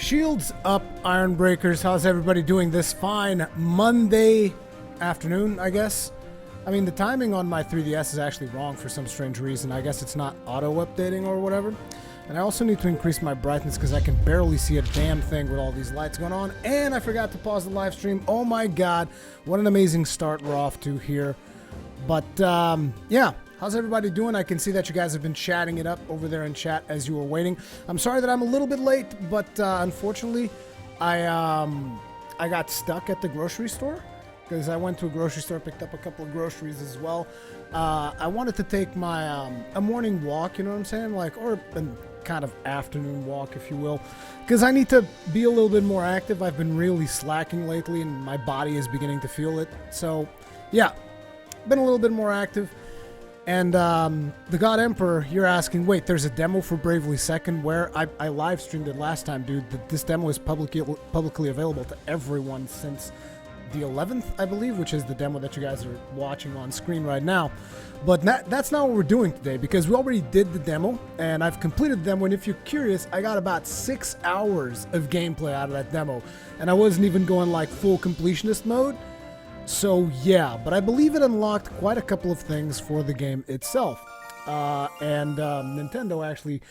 Shields up, Ironbreakers. How's everybody doing this fine Monday afternoon, I guess? I mean, the timing on my 3DS is actually wrong for some strange reason. I guess it's not auto-updating or whatever. And I also need to increase my brightness because I can barely see a damn thing with all these lights going on. And I forgot to pause the live stream. Oh my god, what an amazing start we're off to here. But, yeah. How's everybody doing? I can see that you guys have been chatting it up over there in chat as you were waiting. I'm sorry that I'm a little bit late, but unfortunately, I got stuck at the grocery store because I went to a grocery store, picked up a couple of groceries as well. I wanted to take my a morning walk, you know what I'm saying, like, or a kind of afternoon walk, if you will, because I need to be a little bit more active. I've been really slacking lately, and my body is beginning to feel it. So, yeah, been a little bit more active. And the God Emperor, you're asking, wait, there's a demo for Bravely Second where I live streamed it last time, dude. This demo is publicly available to everyone since the 11th, I believe, which is the demo that you guys are watching on screen right now. But that's not what we're doing today, because we already did the demo, and I've completed the demo, and if you're curious, I got about 6 hours of gameplay out of that demo, and I wasn't even going like full completionist mode. So yeah, but I believe it unlocked quite a couple of things for the game itself. And Nintendo actually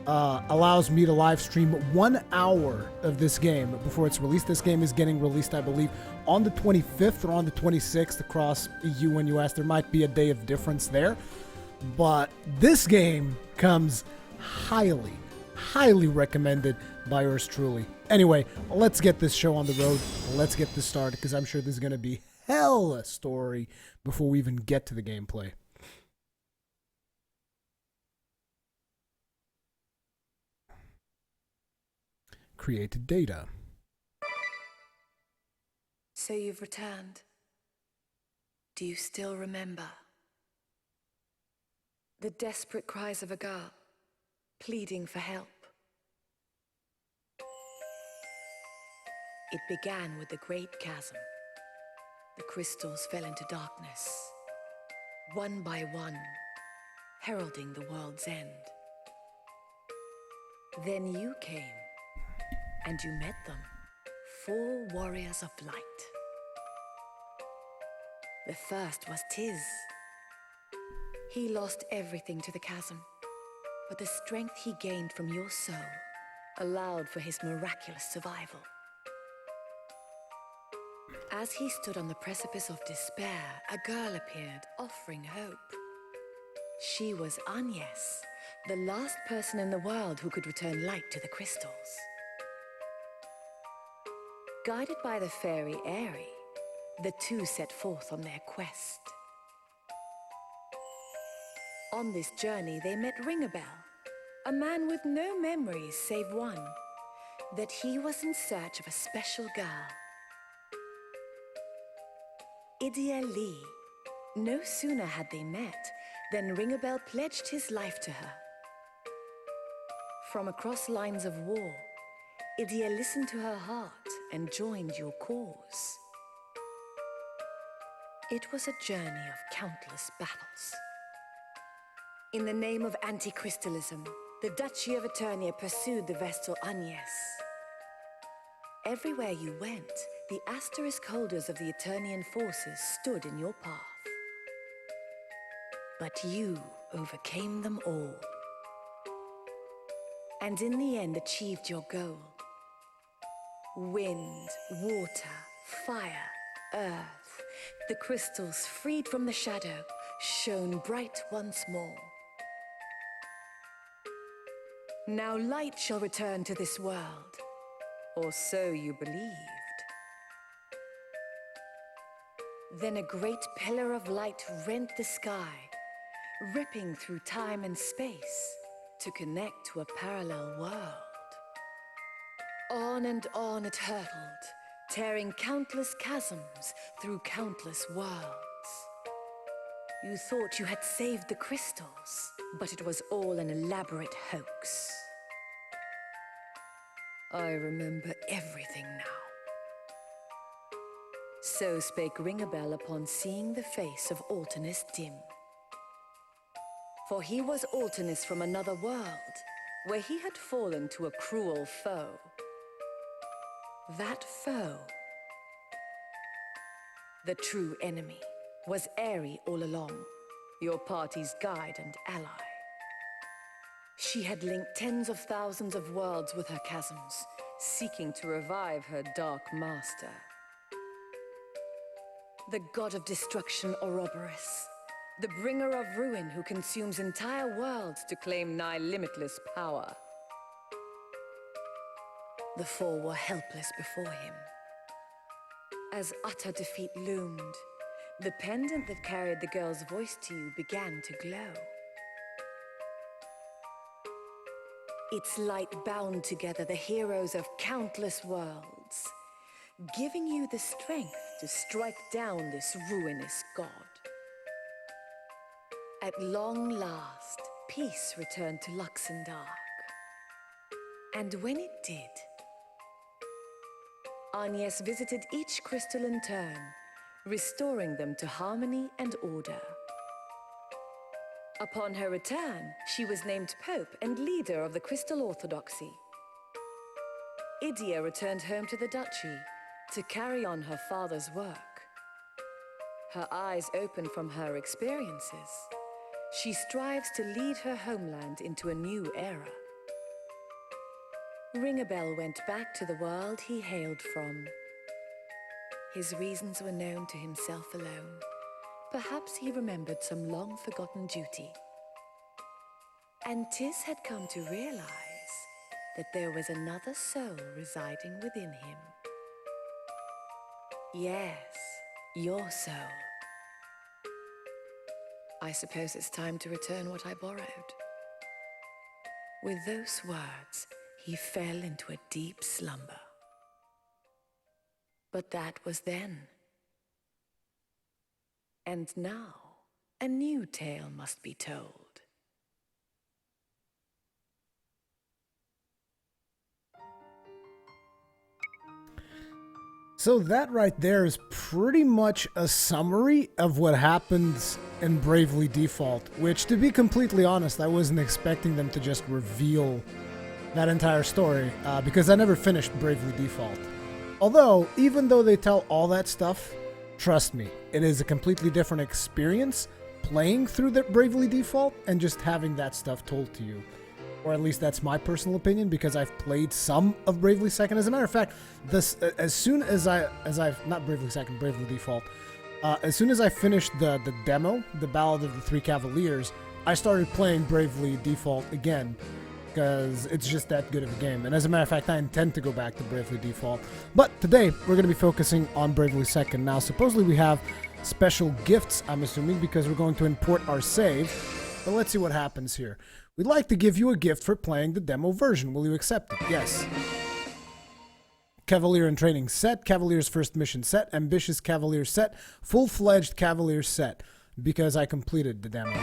allows me to live stream 1 hour of this game before it's released. This game is getting released, I believe, on the 25th or on the 26th across EU and US. There might be a day of difference there. But this game comes highly, highly recommended by yours truly. Anyway, let's get this show on the road. Let's get this started, because I'm sure this is going to be hell a story before we even get to the gameplay. Created data. So you've returned. Do you still remember? The desperate cries of a girl, pleading for help. It began with the great chasm. The crystals fell into darkness, one by one, heralding the world's end. Then you came, and you met them, 4 warriors of light. The first was Tiz. He lost everything to the chasm, but the strength he gained from your soul allowed for his miraculous survival. As he stood on the precipice of despair, a girl appeared, offering hope. She was Agnes, the last person in the world who could return light to the crystals. Guided by the fairy Airy, the two set forth on their quest. On this journey, they met Ringabel, a man with no memories save one, that he was in search of a special girl. Idia Lee. No sooner had they met than Ringabel pledged his life to her. From across lines of war, Idia listened to her heart and joined your cause. It was a journey of countless battles. In the name of anti-crystalism, the Duchy of Eternia pursued the Vestal Agnes. Everywhere you went, the asterisk holders of the Eternian forces stood in your path. But you overcame them all. And in the end achieved your goal. Wind, water, fire, earth, the crystals freed from the shadow, shone bright once more. Now light shall return to this world, or so you believed. Then a great pillar of light rent the sky, ripping through time and space to connect to a parallel world. On and on it hurtled, tearing countless chasms through countless worlds. You thought you had saved the crystals, but it was all an elaborate hoax. I remember everything now. So spake Ringabel upon seeing the face of Altanus dim. For he was Altanus from another world, where he had fallen to a cruel foe, That foe, the true enemy, was Aerie all along, your party's guide and ally. She had linked tens of thousands of worlds with her chasms, seeking to revive her dark master. The god of destruction Ouroboros, the bringer of ruin who consumes entire worlds to claim nigh limitless power. The four were helpless before him. As utter defeat loomed, the pendant that carried the girl's voice to you began to glow. Its light bound together the heroes of countless worlds, giving you the strength to strike down this ruinous god. At long last, peace returned to Luxembourg. And when it did, Agnes visited each crystal in turn, restoring them to harmony and order. Upon her return, she was named Pope and leader of the Crystal Orthodoxy. Idia returned home to the Duchy to carry on her father's work. Her eyes open from her experiences, she strives to lead her homeland into a new era. Ringabel went back to the world he hailed from. His reasons were known to himself alone. Perhaps he remembered some long-forgotten duty. And Tis had come to realize that there was another soul residing within him. Yes, your soul. I suppose it's time to return what I borrowed. With those words, he fell into a deep slumber. But that was then. And now, a new tale must be told. So that right there is pretty much a summary of what happens in Bravely Default, which, to be completely honest, I wasn't expecting them to just reveal that entire story, because I never finished Bravely Default. Although, even though they tell all that stuff, trust me, it is a completely different experience playing through the Bravely Default and just having that stuff told to you. Or at least that's my personal opinion, because I've played some of Bravely Second. As a matter of fact, as soon as not Bravely Second, Bravely Default, as soon as I finished the demo, the Ballad of the Three Cavaliers, I started playing Bravely Default again, because it's just that good of a game. And as a matter of fact, I intend to go back to Bravely Default. But today, we're going to be focusing on Bravely Second. Now, supposedly we have special gifts, I'm assuming, because we're going to import our save. But let's see what happens here. We'd like to give you a gift for playing the demo version. Will you accept it? Yes. Cavalier in Training set, Cavalier's First Mission set, Ambitious Cavalier set, Full-Fledged Cavalier set, because I completed the demo.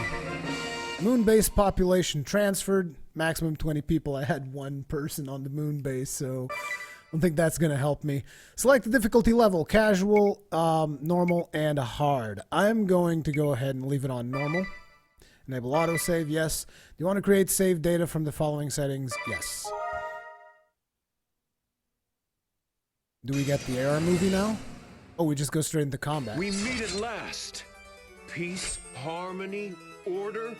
Moon base population transferred, maximum 20 people. I had one person on the moon base, so I don't think that's going to help me. Select the difficulty level, casual, normal, and hard. I'm going to go ahead and leave it on normal. Enable autosave, yes. Do you want to create save data from the following settings? Yes. Do we get the AR movie now? Oh, we just go straight into combat. We meet at last. Peace, harmony, order.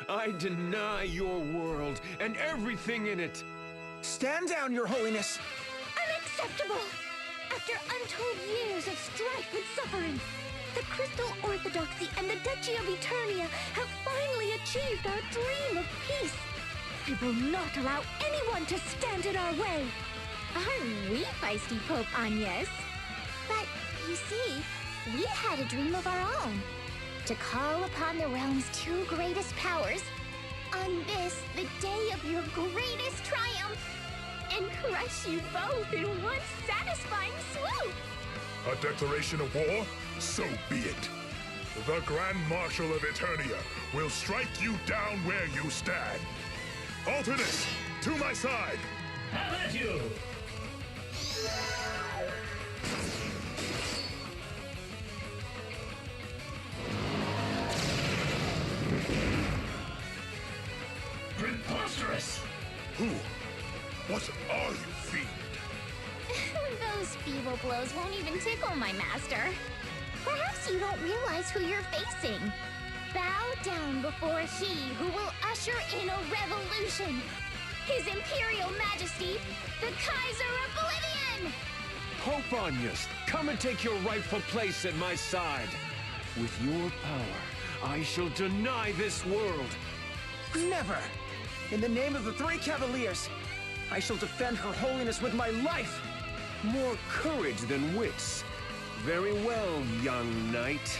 I deny your world and everything in it. Stand down, Your Holiness. Unacceptable! After untold years of strife and suffering, the Crystal Orthodoxy and the Duchy of Eternia have finally achieved our dream of peace. We will not allow anyone to stand in our way. Aren't we feisty, Pope Agnes? But, you see, we had a dream of our own. To call upon the realm's two greatest powers on this, the day of your greatest triumph, And crush you both in one satisfying swoop! A declaration of war? So be it. The Grand Marshal of Eternia will strike you down where you stand. Alternates, to my side! Have at you! Preposterous! Who? What are you, fiend? feeble blows won't even tickle my master. Perhaps you don't realize who you're facing. Bow down before he who will usher in a revolution. His Imperial Majesty, the Kaiser Oblivion! Pope Onius, come and take your rightful place at my side. With your power, I shall deny this world. Never! In the name of the three Cavaliers, I shall defend Her Holiness with my life! More courage than wits. Very well, young knight.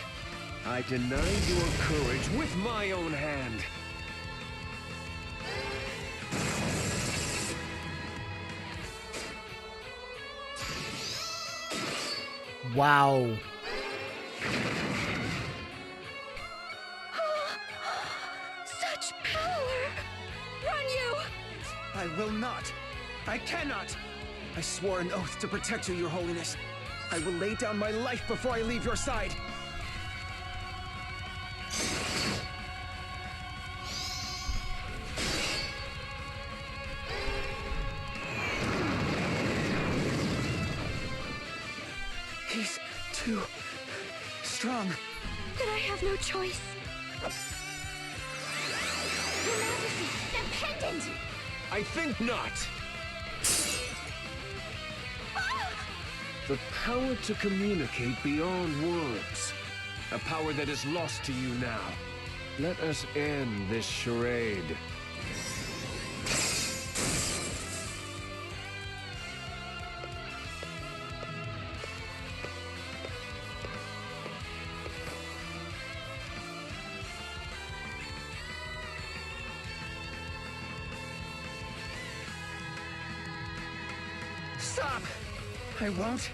I deny your courage with my own hand. Wow. Such power! Run, you! I will not! I cannot! I swore an oath to protect you, Your Holiness. I will lay down my life before I leave your side. He's too strong. Then I have no choice. Your Majesty, the pendant! I think not. The power to communicate beyond words. A power that is lost to you now. Let us end this charade. Stop! I won't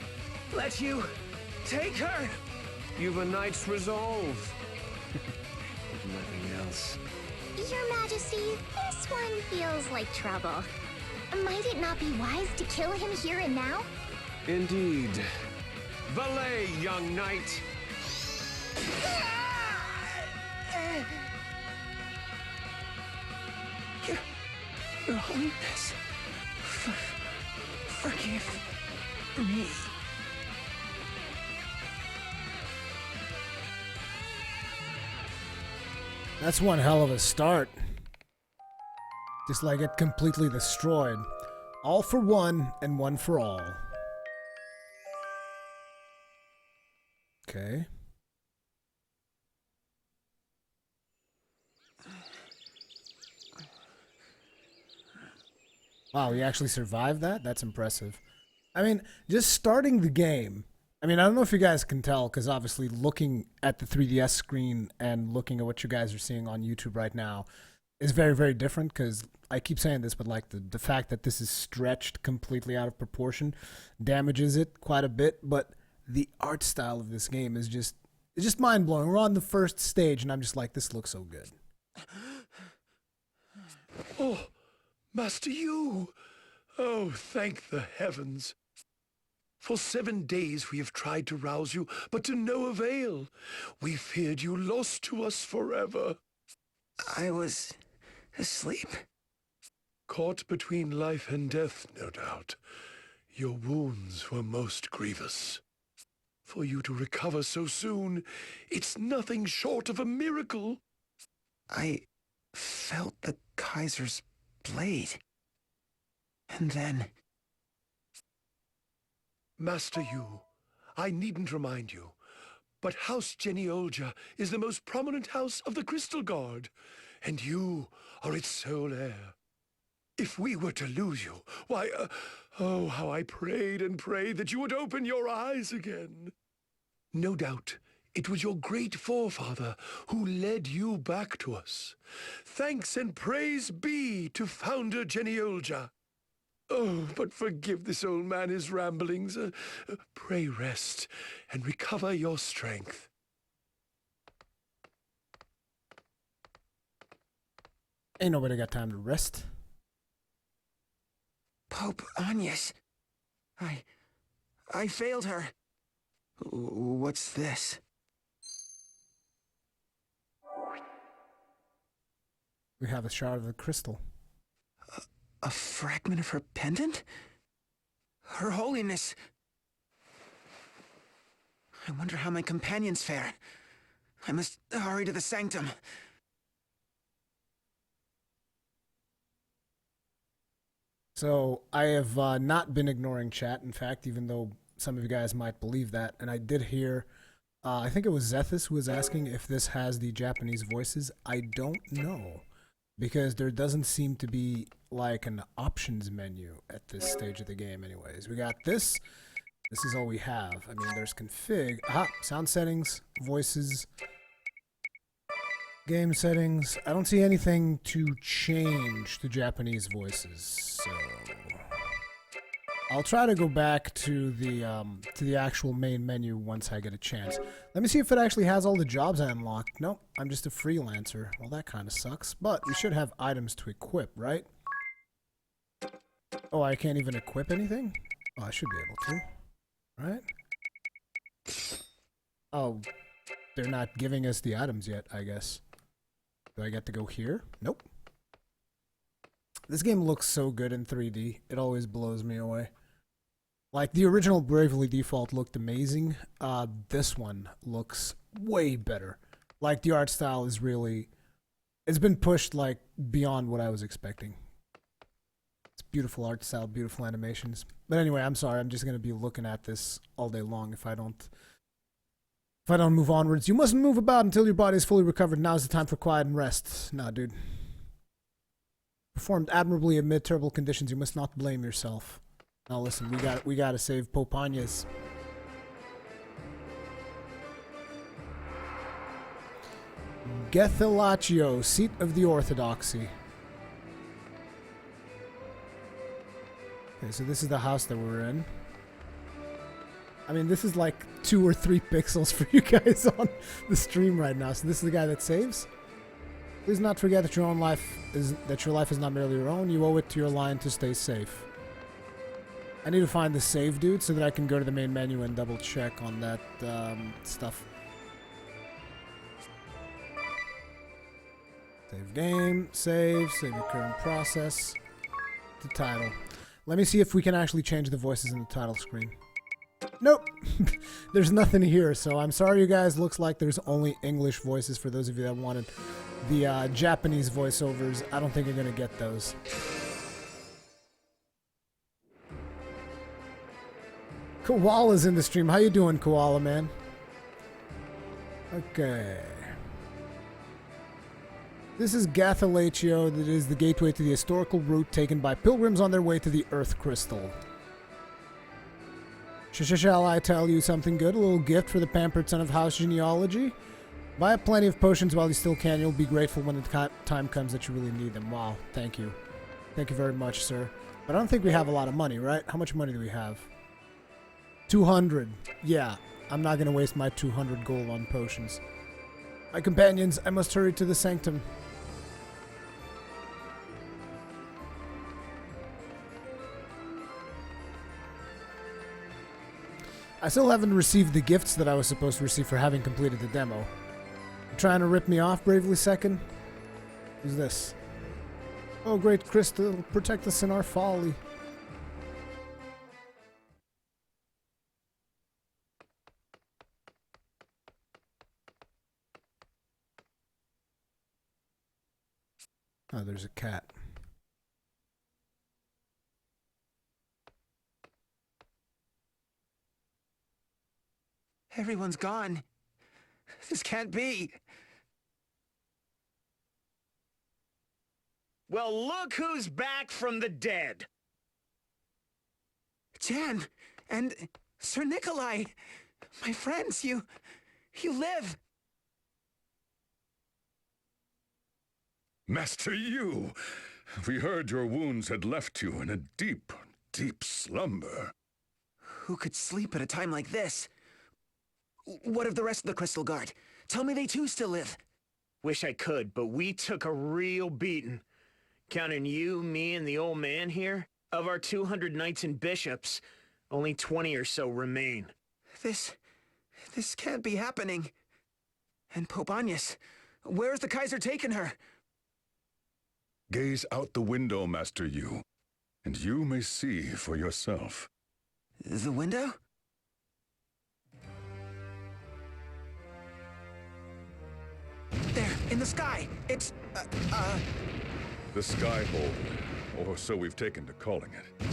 let you take her! You've a knight's resolve. If nothing else. Your Majesty, this one feels like trouble. Might it not be wise to kill him here and now? Indeed. Valet, young knight! Your Holiness, forgive me. That's one hell of a start. Just like it completely destroyed. All for one and one for all. Okay. Wow, he actually survived that? That's impressive. I mean, just starting the game. I mean, I don't know if you guys can tell, because obviously looking at the 3DS screen and looking at what you guys are seeing on YouTube right now is very, very different, because I keep saying this, but like the fact that this is stretched completely out of proportion damages it quite a bit, but the art style of this game is just, it's just mind-blowing. We're on the first stage, and I'm just like, this looks so good. Oh, Master Yu! Oh, thank the heavens. For 7 days we have tried to rouse you, but to no avail. We feared you lost to us forever. I was asleep. Caught between life and death, no doubt. Your wounds were most grievous. For you to recover so soon, it's nothing short of a miracle. I felt the Kaiser's blade. And then... Master Yu, I needn't remind you, but House Geniolja is the most prominent house of the Crystal Guard, and you are its sole heir. If we were to lose you, why, oh, how I prayed and prayed that you would open your eyes again. No doubt, it was your great forefather who led you back to us. Thanks and praise be to Founder Geniolja. Oh, but forgive this old man his ramblings. Pray rest and recover your strength. Ain't nobody got time to rest. Pope Onius. I failed her. What's this? We have a shard of the crystal. A fragment of her pendant? Her Holiness, I wonder how my companions fare. I must hurry to the sanctum. So I have not been ignoring chat. In fact, even though some of you guys might believe that, and I did hear, I think it was Zethus who was asking if this has the Japanese voices. I don't know, because there doesn't seem to be like an options menu at this stage of the game anyways. We got this. This is all we have. I mean, there's config. Aha, sound settings, voices, game settings. I don't see anything to change to Japanese voices, so I'll try to go back to the actual main menu once I get a chance. Let me see if it actually has all the jobs I unlocked. Nope, I'm just a freelancer. Well, that kind of sucks, but we should have items to equip, right? Oh, I can't even equip anything? Oh, I should be able to. Right? Oh, they're not giving us the items yet, I guess. Do I get to go here? Nope. This game looks so good in 3D. It always blows me away. Like, the original Bravely Default looked amazing. This one looks way better. Like, the art style is really... It's been pushed, like, beyond what I was expecting. It's beautiful art style, beautiful animations. But anyway, I'm sorry. I'm just going to be looking at this all day long if I don't move onwards. You mustn't move about until your body is fully recovered. Now's the time for quiet and rest. Nah, dude. Performed admirably amid terrible conditions. You must not blame yourself. Now listen, we got to save Popanias. Gethelaccio, seat of the Orthodoxy. Okay, so this is the house that we're in. I mean, this is like 2 or 3 pixels for you guys on the stream right now. So this is the guy that saves. Please not forget that your life is not merely your own. You owe it to your line to stay safe. I need to find the save dude so that I can go to the main menu and double check on that stuff. Save game, save your current process. The title. Let me see if we can actually change the voices in the title screen. Nope. There's nothing here, so I'm sorry you guys. Looks like there's only English voices for those of you that wanted the Japanese voiceovers. I don't think you're going to get those. Koala's in the stream. How you doing, Koala, man? Okay. This is Gethelaccio. That is the gateway to the historical route taken by pilgrims on their way to the Earth Crystal. Shall I tell you something good? A little gift for the pampered son of house genealogy? Buy up plenty of potions while you still can. You'll be grateful when the time comes that you really need them. Wow, thank you. Thank you very much, sir. But I don't think we have a lot of money, right? How much money do we have? 200. Yeah, I'm not going to waste my 200 gold on potions. My companions, I must hurry to the sanctum. I still haven't received the gifts that I was supposed to receive for having completed the demo. You trying to rip me off, Bravely Second? Who's this? Oh, great crystal, protect us in our folly. Oh, there's a cat. Everyone's gone. This can't be. Well, look who's back from the dead. Jan and Sir Nikolai. My friends, you live. Master Yu, we heard your wounds had left you in a deep, deep slumber. Who could sleep at a time like this? What of the rest of the Crystal Guard? Tell me they too still live. Wish I could, but we took a real beating. Counting you, me, and the old man here, of our 200 knights and bishops, only 20 or so remain. This can't be happening. And Pope Agnes, where's the Kaiser taken her? Gaze out the window, Master Yu, and you may see for yourself. The window? in the sky. It's, The Skyhold, or so we've taken to calling it.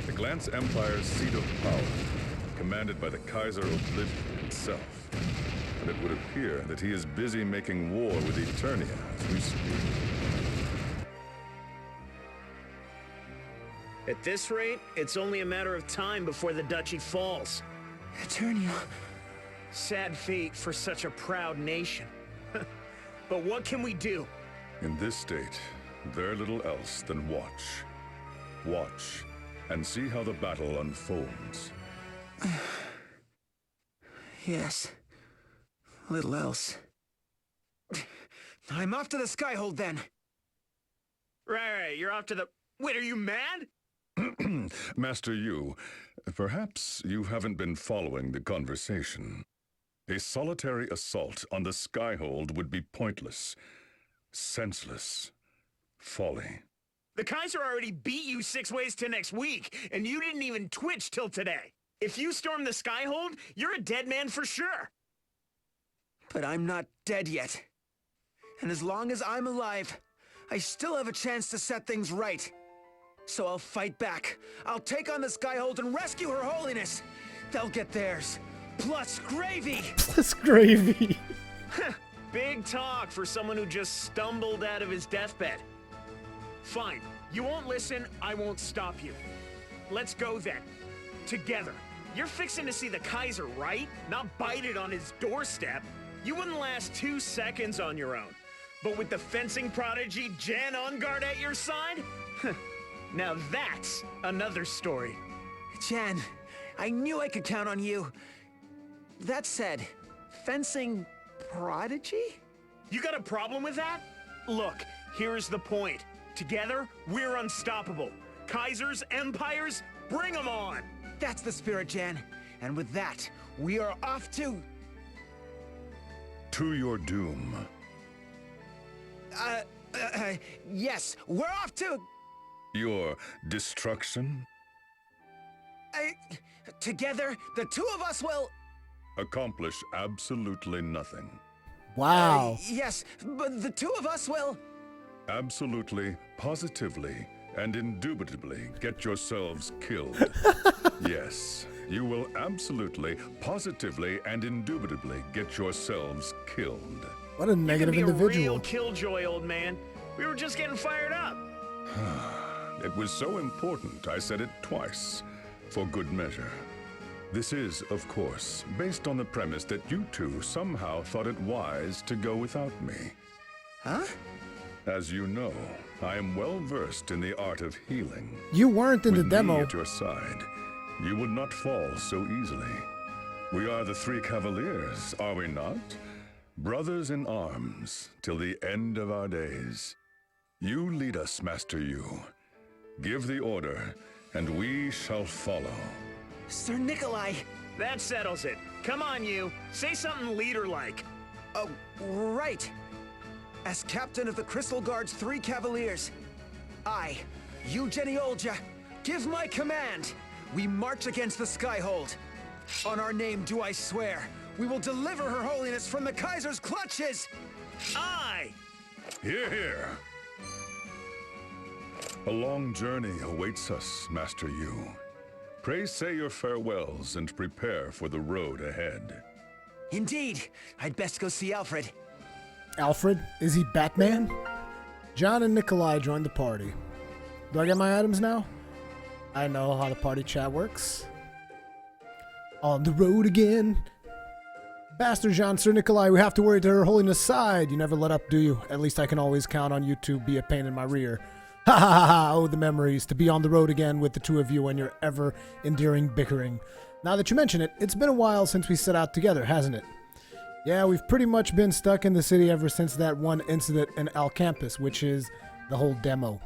The Glance Empire's seat of power, commanded by the Kaiser Oblivion himself. And it would appear that he is busy making war with Eternia as we speak. At this rate, it's only a matter of time before the duchy falls. Eternia. Sad fate for such a proud nation. But what can we do? In this state, very little else than watch. Watch, and see how the battle unfolds. Yes. Little else. I'm off to the Skyhold then. Right, you're off to the... Wait, are you mad? Master Yu, perhaps you haven't been following the conversation. A solitary assault on the Skyhold would be pointless, senseless, folly. The Kaiser already beat you 6 ways to next week, and you didn't even twitch till today. If you storm the Skyhold, you're a dead man for sure. But I'm not dead yet. And as long as I'm alive, I still have a chance to set things right. So I'll fight back. I'll take on the Skyhold and rescue Her Holiness. They'll get theirs. Plus gravy! Plus gravy. Big talk for someone who just stumbled out of his deathbed. Fine. You won't listen, I won't stop you. Let's go then. Together. You're fixing to see the Kaiser, right? Not bite on his doorstep. You wouldn't last 2 seconds on your own. But with the fencing prodigy Jan on guard at your side? Now that's another story. Jan, I knew I could count on you. That said, fencing prodigy? You got a problem with that? Look, here's the point. Together, we're unstoppable. Kaisers, empires, bring them on! That's the spirit, Jan. And with that, we are off to... To your doom. Yes, we're off to... Your destruction? Together, the two of us will... Accomplish absolutely nothing. Wow. Yes, but the two of us will... Absolutely, positively, and indubitably get yourselves killed. Yes, you will absolutely, positively, and indubitably get yourselves killed. What a negative individual. You can be a real killjoy, old man. We were just getting fired up. It was so important I said it twice, for good measure. This is, of course, based on the premise that you two somehow thought it wise to go without me. Huh? As you know, I am well versed in the art of healing. You weren't in the With demo. me at your side, you would not fall so easily. We are the three Cavaliers, are we not? Brothers in arms, till the end of our days. You lead us, Master Yu. Give the order, and we shall follow. Sir Nikolai! That settles it. Come on, you. Say something leader-like. Oh, right. As captain of the Crystal Guard's 3 Cavaliers, I, Eugeniolja, give my command. We march against the Skyhold. On our name do I swear, we will deliver Her Holiness from the Kaiser's clutches! Aye! Hear, hear! A long journey awaits us, Master Yu. Pray say your farewells and prepare for the road ahead. Indeed. I'd best go see Alfred. Alfred? Is he Batman? John and Nikolai joined the party. Do I get my items now? I know how the party chat works. On the road again. Bastard John, Sir Nikolai, we have to worry to Her Holiness' side. You never let up, do you? At least I can always count on you to be a pain in my rear. Ha ha ha ha! Oh, the memories. To be on the road again with the two of you and your ever-endearing bickering. Now that you mention it, it's been a while since we set out together, hasn't it? Yeah, we've pretty much been stuck in the city ever since that one incident in Alcampus, which is the whole demo.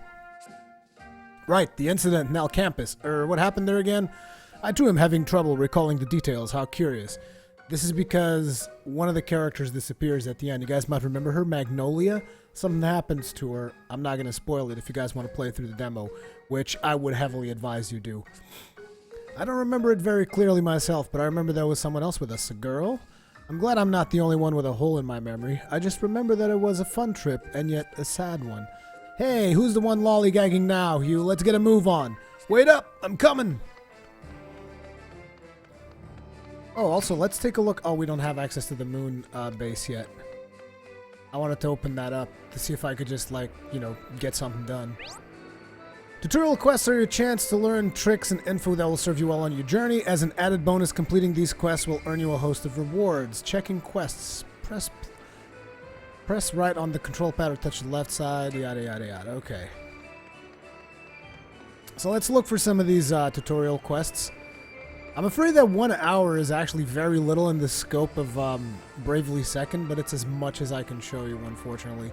Right, the incident in Alcampus. What happened there again? I too am having trouble recalling the details, how curious. This is because one of the characters disappears at the end. You guys might remember her, Magnolia. Something happens to her. I'm not going to spoil it if you guys want to play through the demo, which I would heavily advise you do. I don't remember it very clearly myself, but I remember there was someone else with us, a girl. I'm glad I'm not the only one with a hole in my memory. I just remember that it was a fun trip, and yet a sad one. Hey, who's the one lollygagging now, Hugh? Let's get a move on. Wait up! I'm coming! Oh, also, let's take a look. Oh, we don't have access to the moon base yet. I wanted to open that up to see if I could just, like, you know, get something done. Tutorial quests are your chance to learn tricks and info that will serve you well on your journey. As an added bonus, completing these quests will earn you a host of rewards. Checking quests. Press right on the control pad or touch the left side. Yada, yada, yada. Okay. So let's look for some of these tutorial quests. I'm afraid that 1 hour is actually very little in the scope of Bravely Second, but it's as much as I can show you, unfortunately.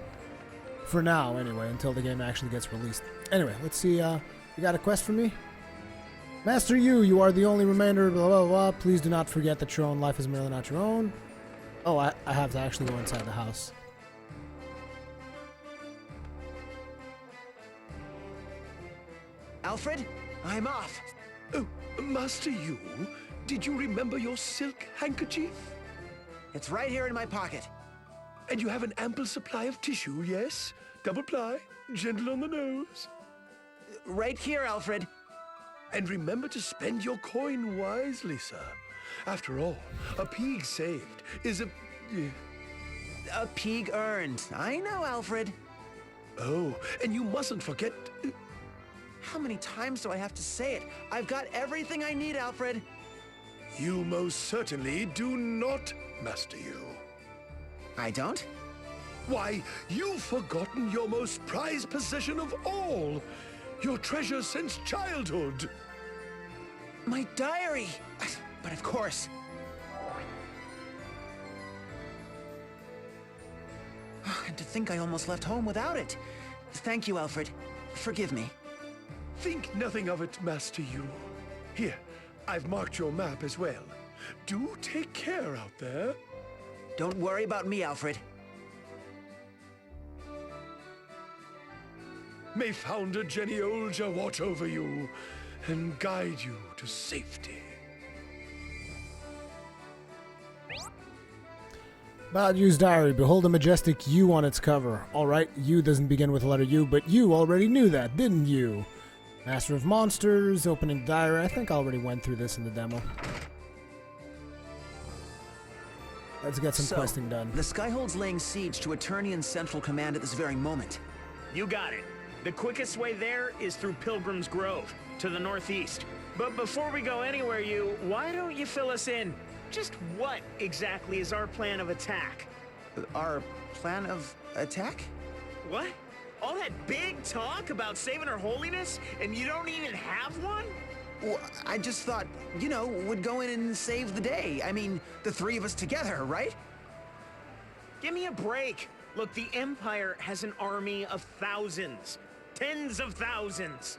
For now, anyway, until the game actually gets released. Anyway, let's see, you got a quest for me? Master you are the only remainder, blah, blah, blah. Please do not forget that your own life is merely not your own. Oh, I have to actually go inside the house. Alfred, I'm off. Oh, Master Yu, did you remember your silk handkerchief? It's right here in my pocket. And you have an ample supply of tissue, yes? Double ply, gentle on the nose. Right here, Alfred. And remember to spend your coin wisely, sir. After all, a pig saved is a... A pig earned. I know, Alfred. Oh, and you mustn't forget... How many times do I have to say it? I've got everything I need, Alfred. You most certainly do not, Master Yu. I don't? Why, you've forgotten your most prized possession of all. Your treasure since childhood. My diary. But of course. And to think I almost left home without it. Thank you, Alfred. Forgive me. Think nothing of it, Master Yu. Here, I've marked your map as well. Do take care out there. Don't worry about me, Alfred. May Founder Jenny Olja watch over you and guide you to safety. About Yu's diary. Behold a majestic U on its cover. Alright, U doesn't begin with the letter U, but you already knew that, didn't you? Master of Monsters, opening diary. I think I already went through this in the demo. Let's get some questing done. The Skyhold's laying siege to Eternian Central Command at this very moment. You got it. The quickest way there is through Pilgrims Grove, to the northeast. But before we go anywhere, why don't you fill us in? Just what exactly is our plan of attack? Our plan of attack? What? All that big talk about saving Her Holiness, and you don't even have one? Well, I just thought, you know, would go in and save the day. I mean, the three of us together, right? Give me a break. Look, the Empire has an army of thousands. Tens of thousands.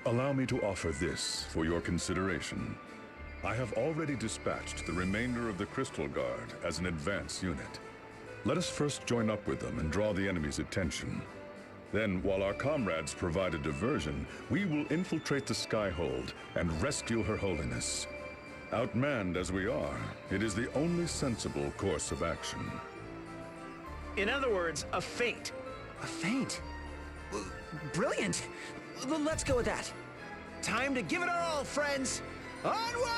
Allow me to offer this for your consideration. I have already dispatched the remainder of the Crystal Guard as an advance unit. Let us first join up with them and draw the enemy's attention. Then, while our comrades provide a diversion, we will infiltrate the Skyhold and rescue Her Holiness. Outmanned as we are, it is the only sensible course of action. In other words, a feint. A feint? Brilliant! Let's go with that. Time to give it our all, friends! Onward!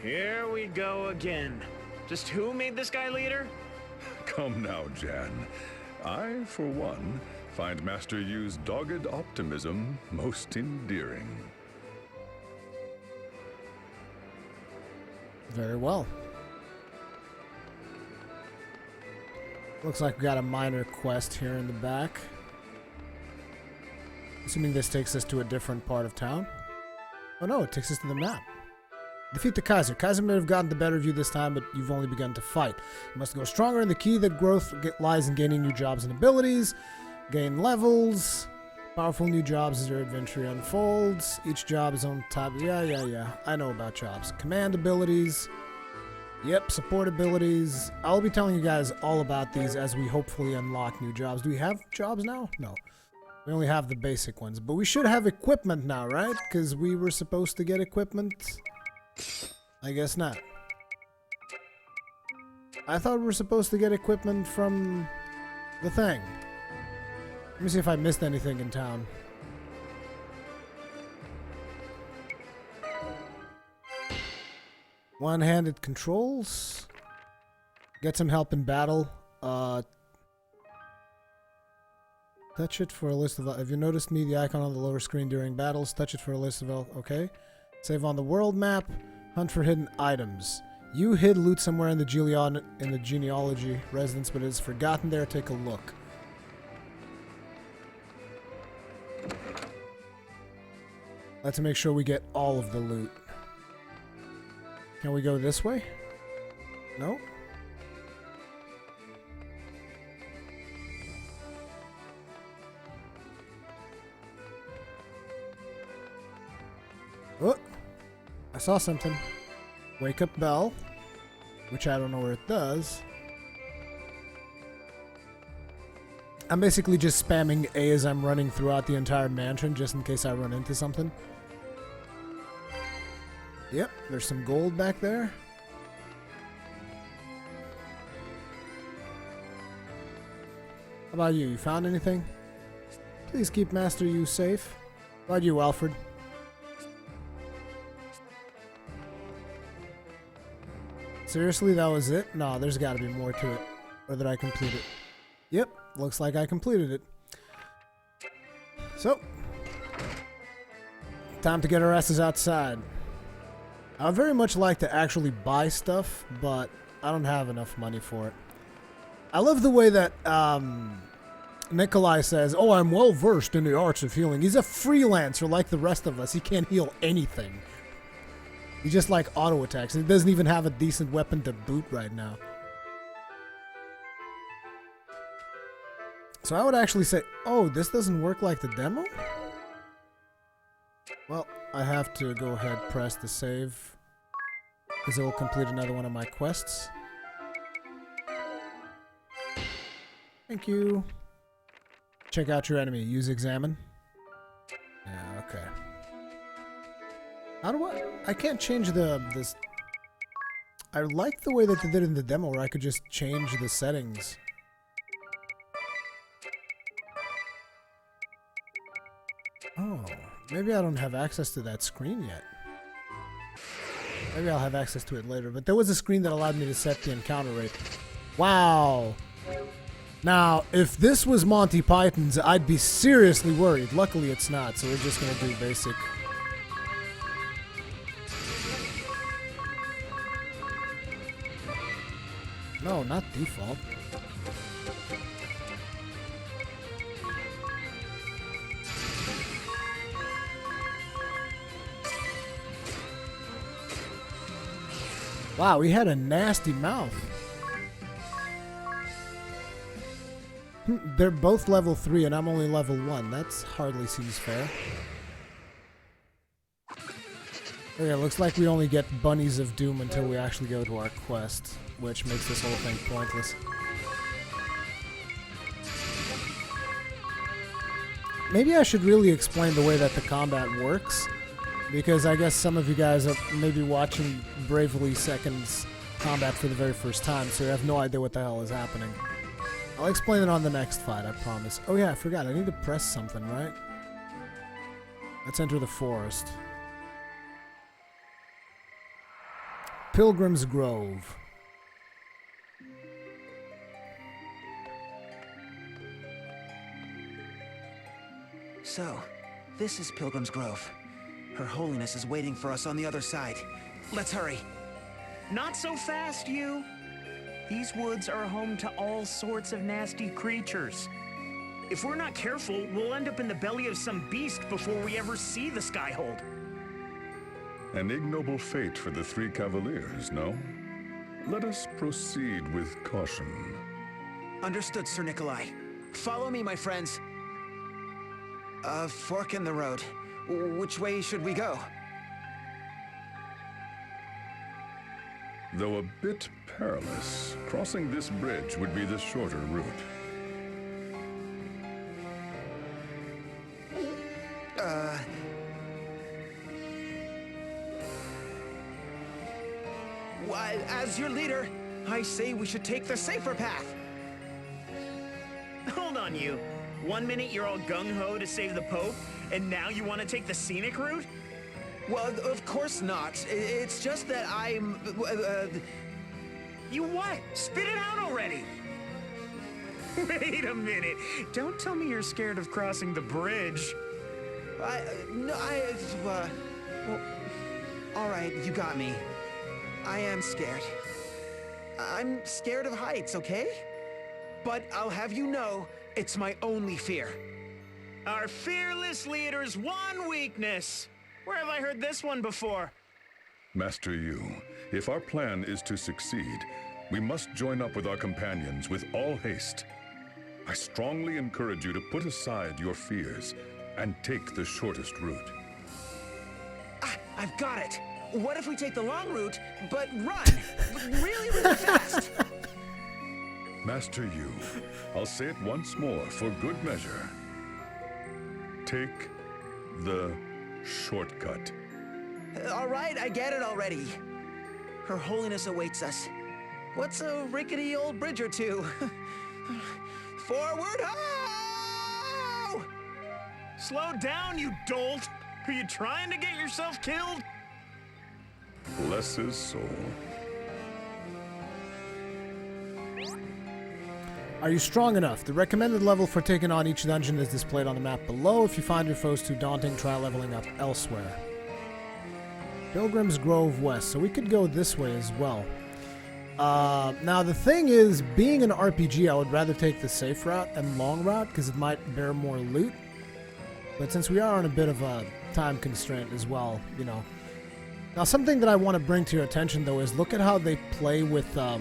Here we go again. Just who made this guy leader? Come now, Jan. I, for one, find Master Yu's dogged optimism most endearing. Very well. Looks like we got a minor quest here in the back. Assuming this takes us to a different part of town. Oh no, it takes us to the map. Defeat the Kaiser. Kaiser may have gotten the better of you this time, but you've only begun to fight. You must go stronger, and the key that growth lies in gaining new jobs and abilities. Gain levels. Powerful new jobs as your adventure unfolds. Each job is on top. Yeah. I know about jobs. Command abilities. Yep, support abilities. I'll be telling you guys all about these as we hopefully unlock new jobs. Do we have jobs now? No. We only have the basic ones, but we should have equipment now, right? Because we were supposed to get equipment. I guess not. I thought we were supposed to get equipment from the thing. Let me see if I missed anything in town. One-handed controls. Get some help in battle. Touch it for a list of... Have you noticed me, the icon on the lower screen during battles? Touch it for a list of... Okay. Save on the world map. Hunt for hidden items. You hid loot somewhere in the genealogy residence, but it is forgotten there. Take a look. Let's make sure we get all of the loot. Can we go this way? No? Oh! I saw something. Wake up bell. Which I don't know where it does. I'm basically just spamming A as I'm running throughout the entire mansion, just in case I run into something. Yep, there's some gold back there. How about you? You found anything? Please keep Master Yu safe. How about you, Alfred? Seriously, that was it? No, there's got to be more to it. Or did I complete it? Yep, looks like I completed it. So, time to get our asses outside. I would very much like to actually buy stuff, but I don't have enough money for it. I love the way that Nikolai says, "Oh, I'm well versed in the arts of healing." He's a freelancer like the rest of us. He can't heal anything. He just like auto attacks. He doesn't even have a decent weapon to boot right now. So I would actually say, oh, this doesn't work like the demo? Well, I have to go ahead and press the save, because it will complete another one of my quests. Thank you. Check out your enemy. Use examine. Yeah, okay. How do I can't change this. I like the way that they did in the demo where I could just change the settings. Oh, maybe I don't have access to that screen yet. Maybe I'll have access to it later, but there was a screen that allowed me to set the encounter rate. Wow. Now, if this was Monty Python's, I'd be seriously worried. Luckily, it's not, so we're just going to do basic. No, not default. Wow, he had a nasty mouth. They're both level 3 and I'm only level 1. That's hardly seems fair. Okay, looks like we only get Bunnies of Doom until we actually go to our quest, which makes this whole thing pointless. Maybe I should really explain the way that the combat works, because I guess some of you guys are maybe watching Bravely Second's combat for the very first time, so you have no idea what the hell is happening. I'll explain it on the next fight, I promise. Oh yeah, I forgot. I need to press something, right? Let's enter the forest. Pilgrims Grove. So, this is Pilgrims Grove. Her Holiness is waiting for us on the other side. Let's hurry. Not so fast, you. These woods are home to all sorts of nasty creatures. If we're not careful, we'll end up in the belly of some beast before we ever see the Skyhold. An ignoble fate for the three cavaliers, no? Let us proceed with caution. Understood, Sir Nikolai. Follow me, my friends. A fork in the road. Which way should we go? Though a bit perilous, crossing this bridge would be the shorter route. As your leader, I say we should take the safer path. Hold on, you. 1 minute you're all gung-ho to save the Pope, and now you want to take the scenic route? Well, of course not. It's just that I'm... You what? Spit it out already! Wait a minute. Don't tell me you're scared of crossing the bridge. Well, all right, you got me. I am scared. I'm scared of heights, okay? But I'll have you know, it's my only fear. Our fearless leader's one weakness. Where have I heard this one before? Master Yu, if our plan is to succeed, we must join up with our companions with all haste. I strongly encourage you to put aside your fears and take the shortest route. I've got it. What if we take the long route, but run? Really, really fast? Master Yu, I'll say it once more for good measure. Take the shortcut. All right, I get it already. Her Holiness awaits us. What's a rickety old bridge or two? Forward, ho! Slow down, you dolt! Are you trying to get yourself killed? Bless his soul. Are you strong enough? The recommended level for taking on each dungeon is displayed on the map below. If you find your foes too daunting, try leveling up elsewhere. Pilgrims Grove West, so we could go this way as well. Now the thing is, being an RPG, I would rather take the safe route and long route because it might bear more loot. But since we are on a bit of a time constraint as well, you know. Now something that I want to bring to your attention though is look at how they play with the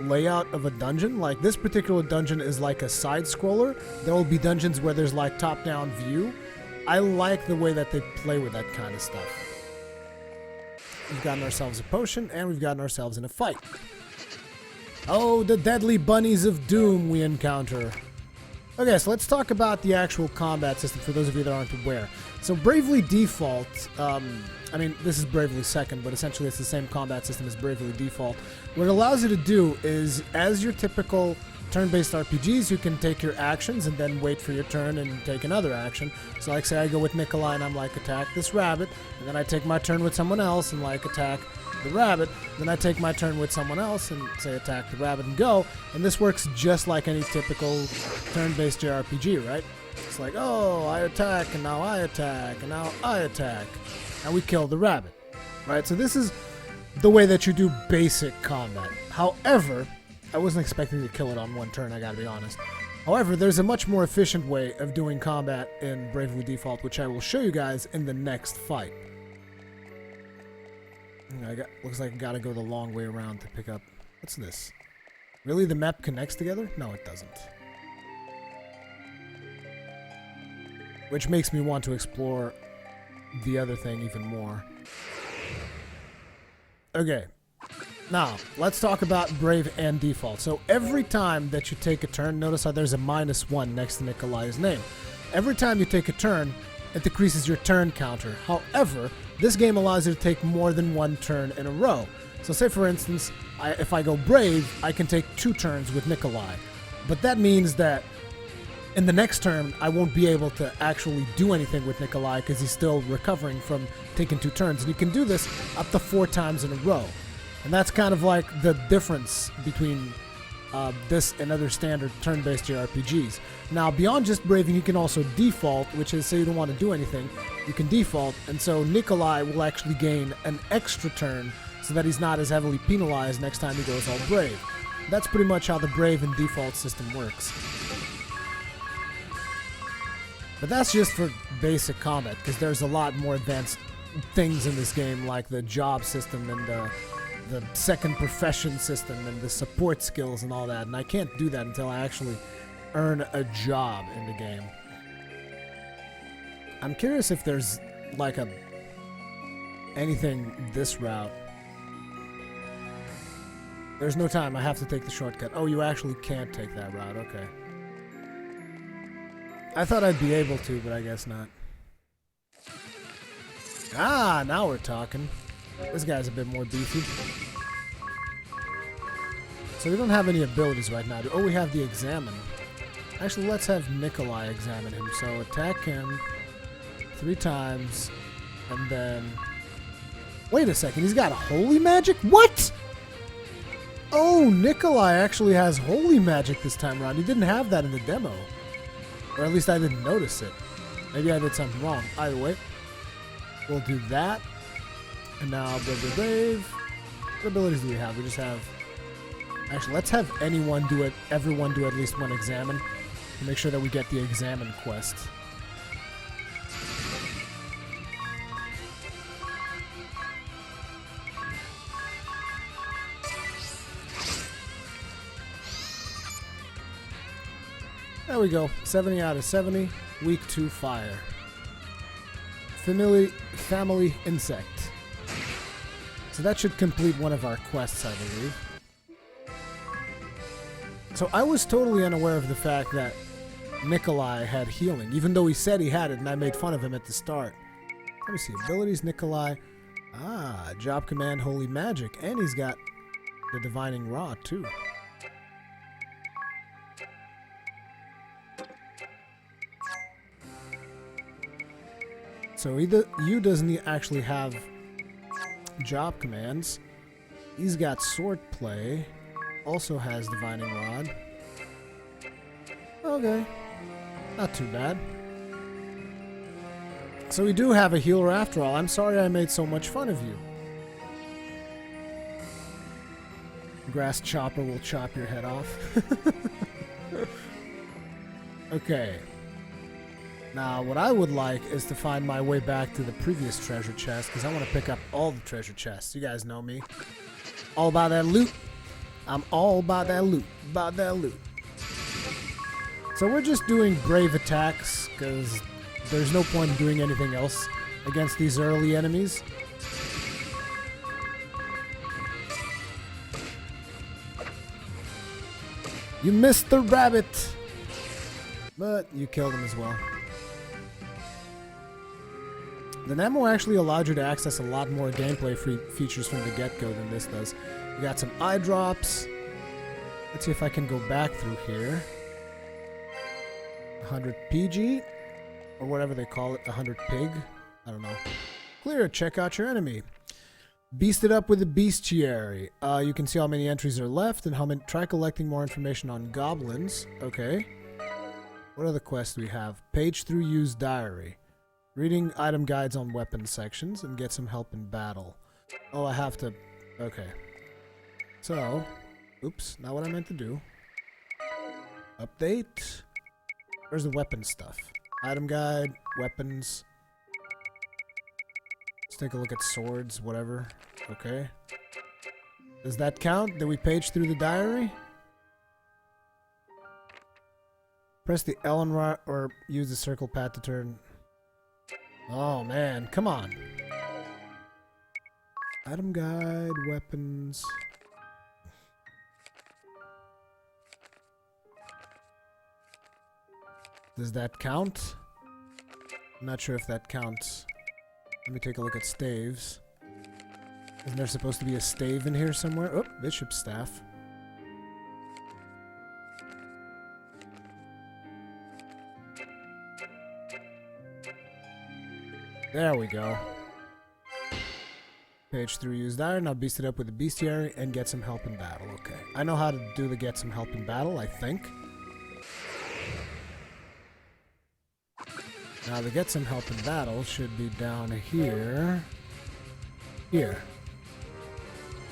layout of a dungeon. Like this particular dungeon is like a side scroller. There will be dungeons where there's like top-down view. I like the way that they play with that kind of stuff. We've gotten ourselves a potion, and we've gotten ourselves in a fight. Oh, the deadly bunnies of doom we encounter. Okay, so let's talk about the actual combat system for those of you that aren't aware. So Bravely Default, I mean, this is Bravely Second, but essentially it's the same combat system as Bravely Default. What it allows you to do is, as your typical turn-based RPGs, you can take your actions and then wait for your turn and take another action. So like say I go with Nikolai and I'm like, attack this rabbit, and then I take my turn with someone else and like attack the rabbit, then I take my turn with someone else and say attack the rabbit and go. And this works just like any typical turn-based JRPG, right? It's like, oh, I attack, and now I attack, and now I attack, and we kill the rabbit, right? So this is the way that you do basic combat. However, I wasn't expecting to kill it on one turn, I gotta be honest. However, there's a much more efficient way of doing combat in Bravely Default, which I will show you guys in the next fight. Looks like I gotta go the long way around to pick up... What's this? Really, the map connects together? No, it doesn't. Which makes me want to explore the other thing even more. Okay. Now, let's talk about Brave and Default. So every time that you take a turn, notice how there's a -1 next to Nikolai's name. Every time you take a turn, it decreases your turn counter. However, this game allows you to take more than one turn in a row. So say for instance, if I go Brave, I can take 2 turns with Nikolai. But that means that in the next turn, I won't be able to actually do anything with Nikolai because he's still recovering from taking 2 turns. And you can do this up to 4 times in a row. And that's kind of like the difference between this and other standard turn-based JRPGs. Now, beyond just braving, you can also default, which is say you don't want to do anything, you can default, and so Nikolai will actually gain an extra turn so that he's not as heavily penalized next time he goes all brave. That's pretty much how the brave and default system works. But that's just for basic combat, because there's a lot more advanced things in this game, like the job system and the second profession system and the support skills and all that, and I can't do that until I actually earn a job in the game. I'm curious if there's like anything this route. There's no time, I have to take the shortcut. Oh, you actually can't take that route, okay. I thought I'd be able to, but I guess not. Ah, now we're talking. This guy's a bit more beefy. So we don't have any abilities right now. Oh, we have the Examine. Actually, let's have Nikolai examine him. So attack him 3 times, and then... Wait a second, he's got Holy Magic? What? Oh, Nikolai actually has Holy Magic this time around. He didn't have that in the demo. Or at least I didn't notice it. Maybe I did something wrong. Either way, we'll do that. And now, Brave. What abilities do we have? We just have... Actually, let's have everyone do at least one examine. To make sure that we get the Examine quest. There we go. 70 out of 70. Week 2 fire. Family insect. So that should complete one of our quests, I believe. So I was totally unaware of the fact that Nikolai had healing, even though he said he had it, and I made fun of him at the start. Let me see. Abilities, Nikolai. Ah, Job Command, Holy Magic. And he's got the Divining Rod, too. So you doesn't actually have job commands. He's got Swordplay. Also has Divining Rod. Okay. Not too bad. So we do have a healer after all. I'm sorry I made so much fun of you. Grass Chopper will chop your head off. Okay. Now, what I would like is to find my way back to the previous treasure chest, because I want to pick up all the treasure chests. You guys know me. All about that loot. I'm all about that loot. About that loot. So we're just doing brave attacks, because there's no point in doing anything else against these early enemies. You missed the rabbit! But you killed him as well. The Nemo actually allowed you to access a lot more gameplay features from the get-go than this does. You got some eye drops. Let's see if I can go back through here. 100 PG, or whatever they call it, 100 pig. I don't know. Clear, check out your enemy. Beast it up with the bestiary. You can see how many entries are left and how many. Try collecting more information on goblins. Okay. What other quests do we have? Page through use diary. Reading item guides on weapon sections and get some help in battle. Oh, I have to... Okay. So, oops, not what I meant to do. Update. Where's the weapon stuff? Item guide, weapons. Let's take a look at swords, whatever. Okay. Does that count? Did we page through the diary? Press the L and R or use the circle pad to turn... Oh man, come on. Item guide, weapons. Does that count? I'm not sure if that counts. Let me take a look at staves. Isn't there supposed to be a stave in here somewhere? Oh, bishop's staff. There we go. Page through used iron. Now beast it up with the bestiary and get some help in battle. Okay. I know how to do the get some help in battle, I think. Now the get some help in battle should be down here. Here.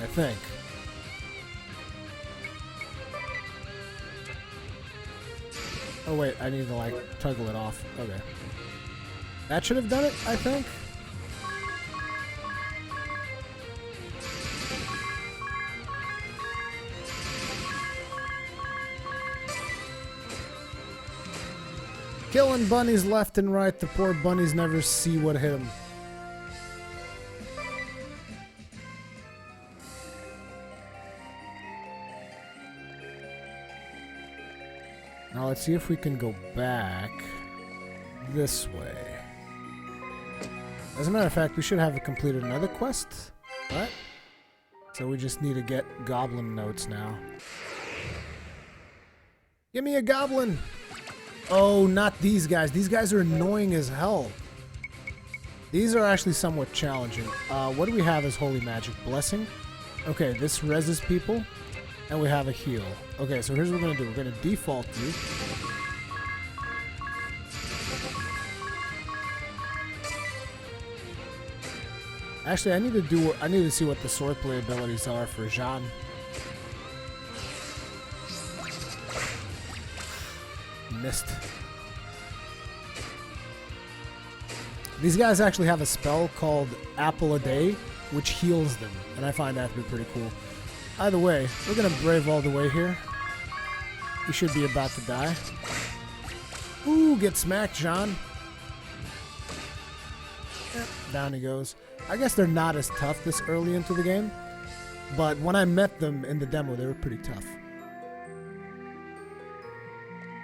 I think. Oh wait, I need to like toggle it off. Okay. That should have done it, I think. Killing bunnies left and right. The poor bunnies never see what hit them. Now let's see if we can go back this way. As a matter of fact, we should have completed another quest. What? So we just need to get goblin notes now. Give me a goblin! Oh, not these guys. These guys are annoying as hell. These are actually somewhat challenging. What do we have as holy magic? Blessing? Okay, this reses people. And we have a heal. Okay, so here's what we're gonna do. We're gonna default you. Actually, I need to see what the swordplay abilities are for Jean. Missed. These guys actually have a spell called Apple a Day, which heals them, and I find that to be pretty cool. Either way, we're gonna brave all the way here. He should be about to die. Ooh, get smacked, Jean. Yep, down he goes. I guess they're not as tough this early into the game, but when I met them in the demo, they were pretty tough.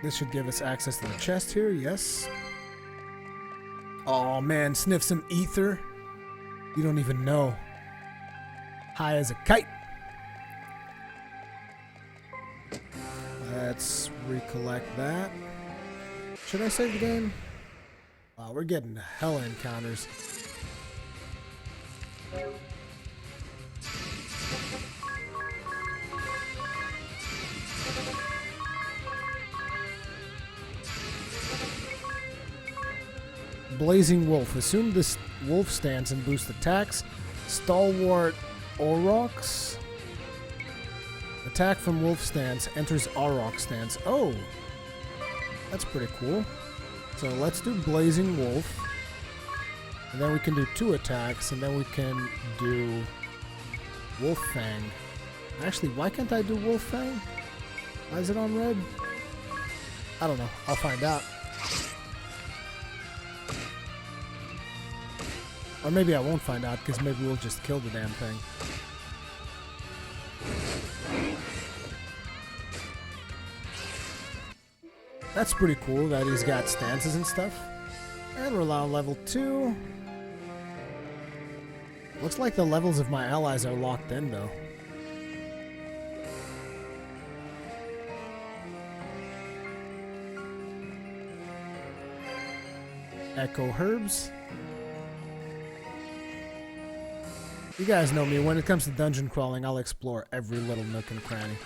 This should give us access to the chest here, yes. Oh man, sniff some ether. You don't even know. High as a kite. Let's recollect that. Should I save the game? Wow, we're getting hella encounters. Blazing Wolf. Assume this wolf stance and boost attacks. Stalwart Aurochs. Attack from wolf stance enters Auroch stance. Oh! That's pretty cool. So let's do Blazing Wolf. And then we can do 2 attacks, and then we can do Wolf Fang. Actually, why can't I do Wolf Fang? Why is it on red? I don't know. I'll find out. Or maybe I won't find out, because maybe we'll just kill the damn thing. That's pretty cool that he's got stances and stuff. And we're on level 2. Looks like the levels of my allies are locked in, though. Echo Herbs. You guys know me. When it comes to dungeon crawling, I'll explore every little nook and cranny.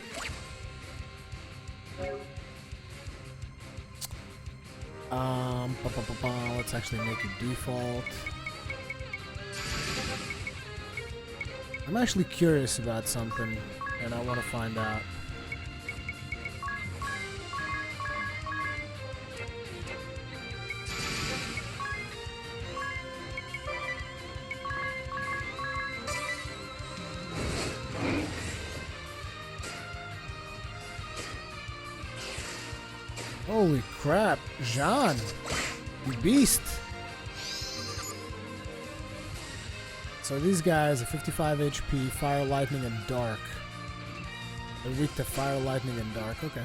Let's actually make it default. I'm actually curious about something, and I want to find out. Holy crap, Jean, you beast. So these guys are 55 HP, fire, lightning, and dark. They're weak to fire, lightning, and dark. Okay.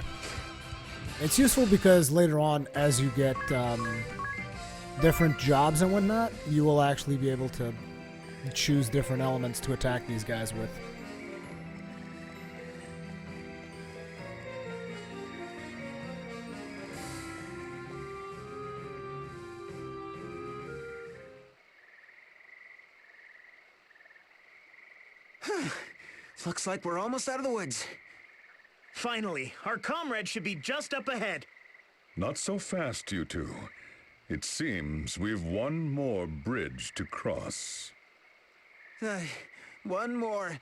It's useful because later on, as you get different jobs and whatnot, you will actually be able to choose different elements to attack these guys with. Looks like we're almost out of the woods. Finally, our comrade should be just up ahead. Not so fast, you two. It seems we've one more bridge to cross. One more.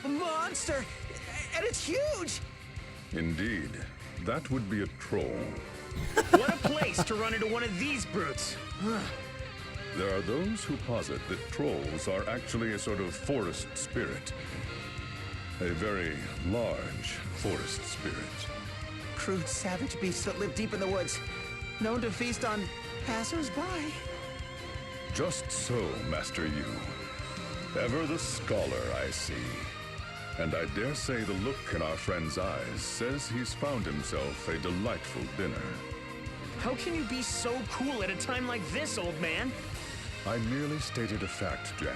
Monster! And it's huge! Indeed. That would be a troll. What a place to run into one of these brutes. There are those who posit that trolls are actually a sort of forest spirit. A very large forest spirit. Crude, savage beasts that live deep in the woods, known to feast on passers-by. Just so, Master Yu. Ever the scholar, I see. And I dare say the look in our friend's eyes says he's found himself a delightful dinner. How can you be so cool at a time like this, old man? I merely stated a fact, Jan.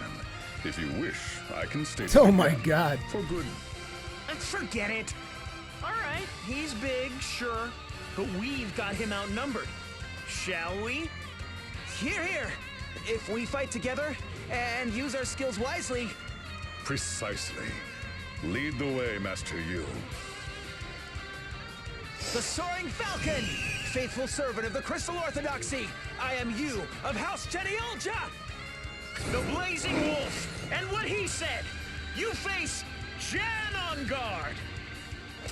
If you wish, I can state Oh it my again. god. For good. Forget it. All right, he's big, sure, but we've got him outnumbered. Shall we? Here. If we fight together and use our skills wisely. Precisely. Lead the way, Master Yu. The Soaring Falcon! Faithful servant of the Crystal Orthodoxy! I am you of House Geniolja! The Blazing Wolf, and what he said! You face Jan on guard!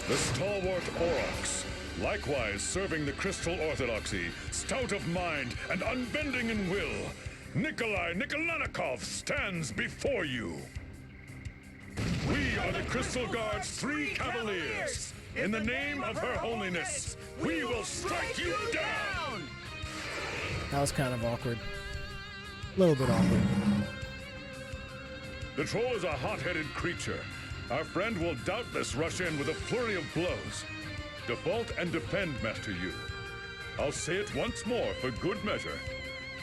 The stalwart Aurochs, likewise serving the Crystal Orthodoxy, stout of mind and unbending in will, Nikolai Nikolanikov stands before you. We are the Crystal Guard's 3 Cavaliers. In the name of Her Holiness, we will strike you down! That was kind of awkward. A little bit awkward. The troll is a hot-headed creature. Our friend will doubtless rush in with a flurry of blows. Default and defend, Master Yu. I'll say it once more for good measure.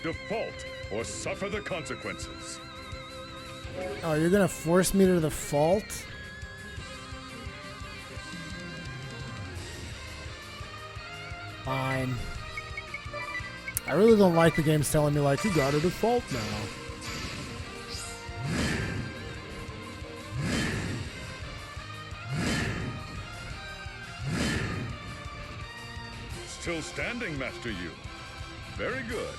Default or suffer the consequences. Oh, you're gonna force me to the fault? Fine. I really don't like the games telling me, like, you gotta default now. Still standing, Master Yu. Very good.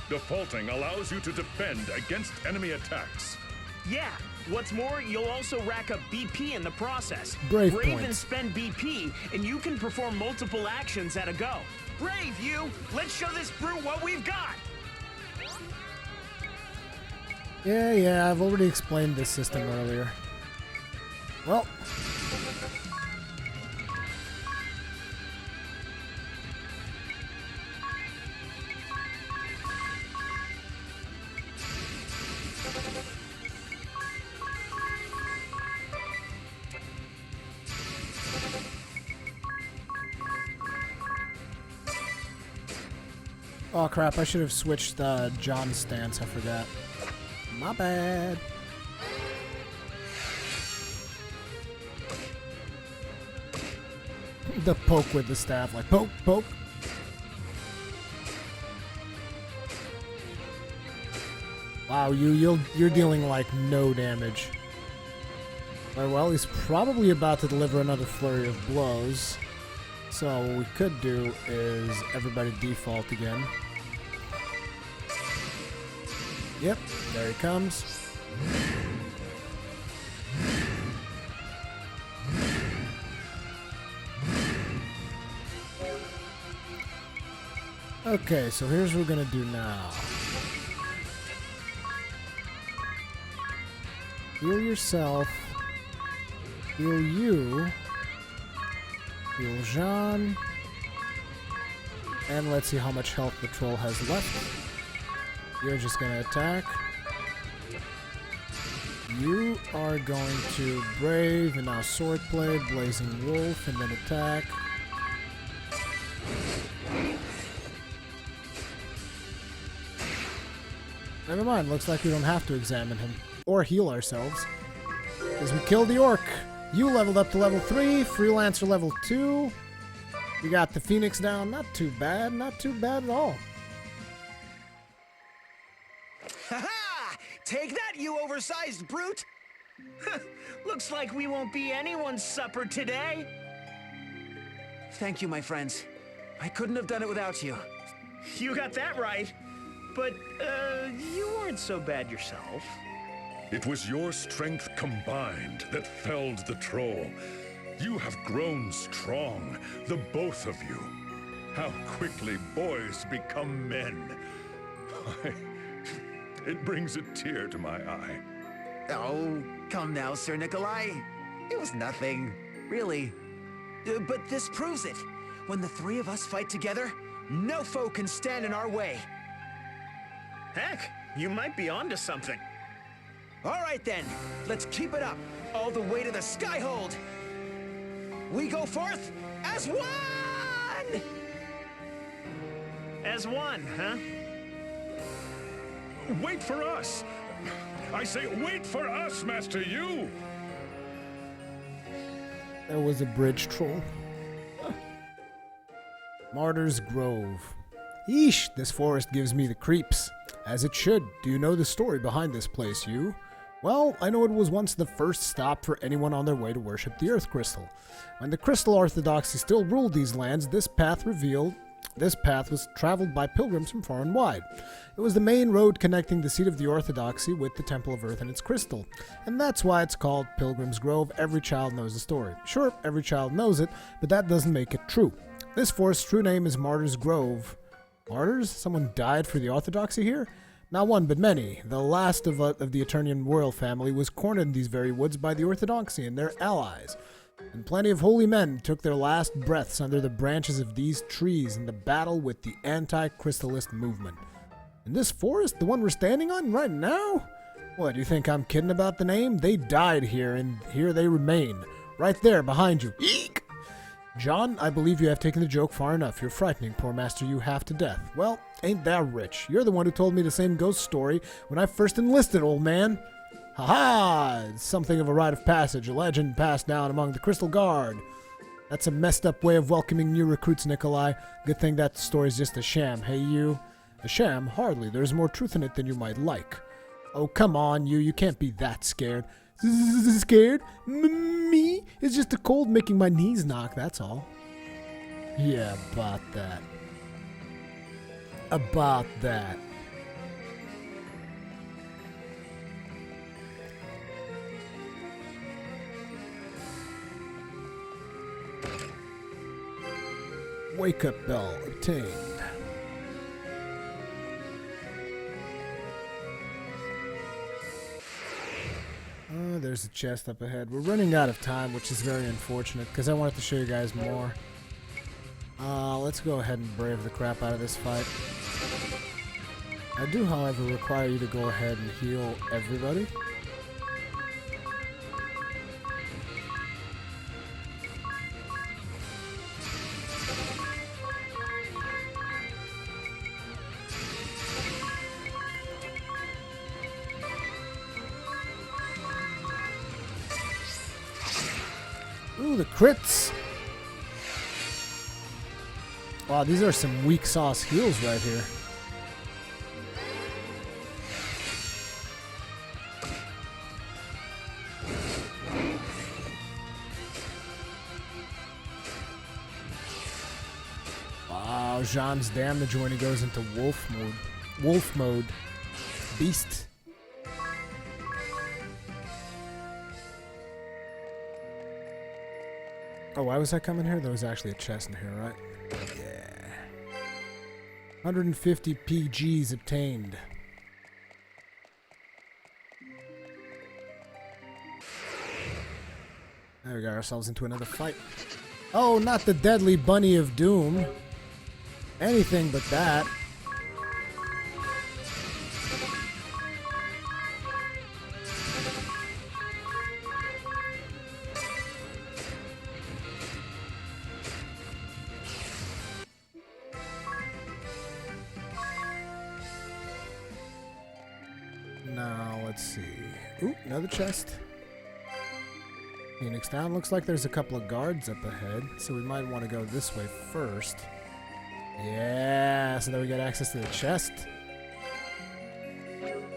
Defaulting allows you to defend against enemy attacks. Yeah, what's more, you'll also rack up BP in the process. Brave and points. spend BP, and you can perform multiple actions at a go. Brave, you! Let's show this brute what we've got! Yeah, I've already explained this system earlier. Well. Oh crap, I should have switched John's stance, I forgot. My bad. The poke with the staff, like poke, poke. Wow, you're dealing like no damage. Very well, he's probably about to deliver another flurry of blows. So what we could do is everybody default again. Yep, there he comes. Okay, so here's what we're gonna do now. Heal yourself. Heal you. Heal Jean. And let's see how much health the troll has left. You're just gonna attack. You are going to Brave and now Swordplay, Blazing Wolf, and then attack. Never mind, looks like we don't have to examine him. Or heal ourselves. Because we killed the orc. You leveled up to level 3, Freelancer level 2. We got the Phoenix down, not too bad at all. Ha-ha! Take that, you oversized brute! Looks like we won't be anyone's supper today. Thank you, my friends. I couldn't have done it without you. You got that right. But, you weren't so bad yourself. It was your strength combined that felled the troll. You have grown strong, the both of you. How quickly boys become men. It brings a tear to my eye. Oh, come now, Sir Nikolai. It was nothing, really. But this proves it. When the 3 of us fight together, no foe can stand in our way. Heck, you might be onto something. All right then, let's keep it up, all the way to the Skyhold. We go forth as one! As one, huh? Wait for us! I say, wait for us, Master Yu! That was a bridge troll. Martyr's Grove. Yeesh, this forest gives me the creeps. As it should. Do you know the story behind this place, Yu? Well, I know it was once the first stop for anyone on their way to worship the Earth Crystal. When the Crystal Orthodoxy still ruled these lands, this path was traveled by pilgrims from far and wide. It was the main road connecting the seat of the Orthodoxy with the Temple of Earth and its crystal. And that's why it's called Pilgrims Grove. Every child knows the story. Sure, every child knows it, but that doesn't make it true. This forest's true name is Martyr's Grove. Martyrs? Someone died for the Orthodoxy here? Not one, but many. The last of the Eternian royal family was cornered in these very woods by the Orthodoxy and their allies. And plenty of holy men took their last breaths under the branches of these trees in the battle with the anti-crystalist movement. In this forest, the one we're standing on right now? What, do you think I'm kidding about the name? They died here, and here they remain. Right there, behind you. Eek! John, I believe you have taken the joke far enough. You're frightening poor Master Yu half to death. Well, ain't that rich. You're the one who told me the same ghost story when I first enlisted, old man. Ha-ha! It's something of a rite of passage, a legend passed down among the Crystal Guard. That's a messed up way of welcoming new recruits, Nikolai. Good thing that story's just a sham, hey you? A sham? Hardly. There's more truth in it than you might like. Oh, come on, you can't be that scared. Scared? Me? It's just a cold making my knees knock, that's all. Yeah, about that. About that. Wake up bell obtained. There's a chest up ahead. We're running out of time, which is very unfortunate because I wanted to show you guys more. Let's go ahead and brave the crap out of this fight. I do, however, require you to go ahead and heal everybody. Ooh, the crits! Wow, these are some weak sauce heals right here. Wow, Jean's damage when he goes into wolf mode. Wolf mode. Beast. Oh, why was I coming here? There was actually a chest in here, right? Yeah. 150 PGs obtained. There we got ourselves into another fight. Oh, not the deadly bunny of doom. Anything but that. Now, let's see. Ooh, another chest. Phoenix Down. Looks like there's a couple of guards up ahead, so we might want to go this way first. Yeah, so then we get access to the chest.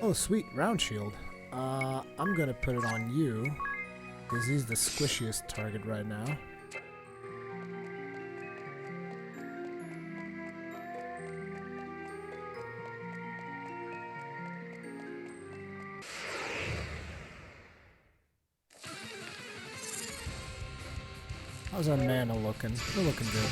Oh, sweet. Round shield. I'm going to put it on you, because he's the squishiest target right now. How's our mana looking? We're looking good.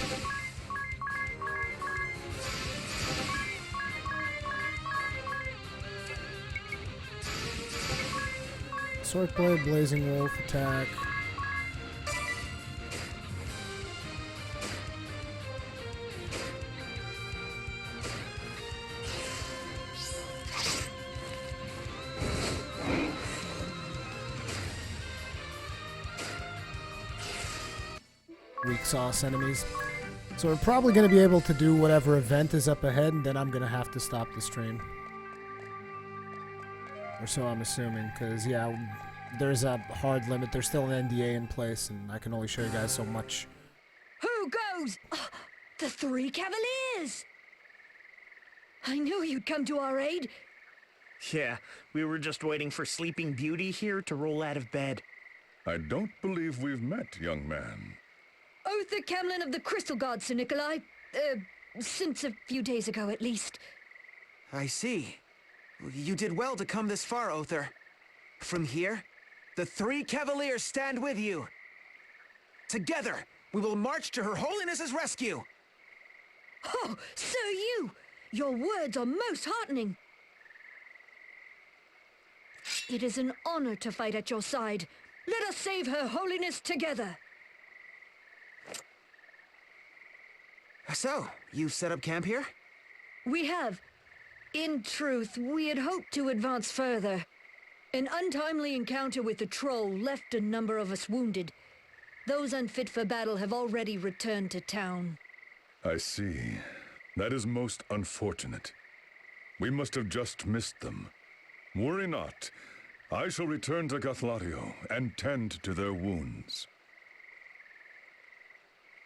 Swordblade, Blazing Wolf attack. sauce enemies. So we're probably going to be able to do whatever event is up ahead, and then I'm going to have to stop the stream. Or so I'm assuming, because, yeah, there's a hard limit. There's still an NDA in place, and I can only show you guys so much. Who goes? Oh, the Three Cavaliers! I knew you'd come to our aid. Yeah, we were just waiting for Sleeping Beauty here to roll out of bed. I don't believe we've met, young man. Othar Camlin of the Crystal Guard, Sir Nikolai. Since a few days ago, at least. I see. You did well to come this far, Othar. From here, the Three Cavaliers stand with you. Together, we will march to Her Holiness's rescue. Oh, so your words are most heartening. It is an honor to fight at your side. Let us save Her Holiness together. So, you've set up camp here? We have. In truth, we had hoped to advance further. An untimely encounter with the troll left a number of us wounded. Those unfit for battle have already returned to town. I see. That is most unfortunate. We must have just missed them. Worry not. I shall return to Gathlario and tend to their wounds.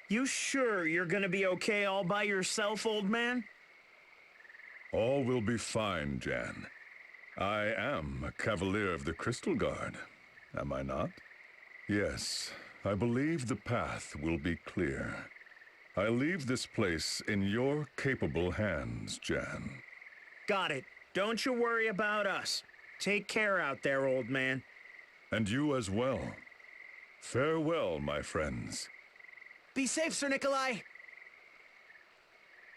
You sure you're gonna be okay all by yourself, old man? All will be fine, Jan. I am a Cavalier of the Crystal Guard, am I not? Yes, I believe the path will be clear. I leave this place in your capable hands, Jan. Got it. Don't you worry about us. Take care out there, old man. And you as well. Farewell, my friends. Be safe, Sir Nikolai.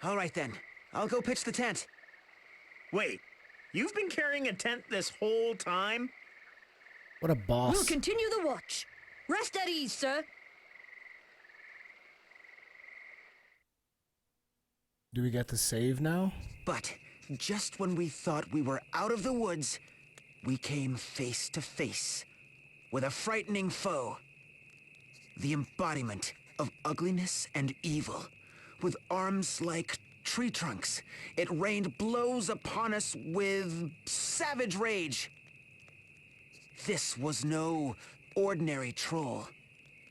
All right, then. I'll go pitch the tent. Wait, you've been carrying a tent this whole time? What a boss. We'll continue the watch. Rest at ease, sir. Do we get to save now? But just when we thought we were out of the woods, we came face to face with a frightening foe. The embodiment of ugliness and evil, with arms like tree trunks. It rained blows upon us with savage rage. This was no ordinary troll.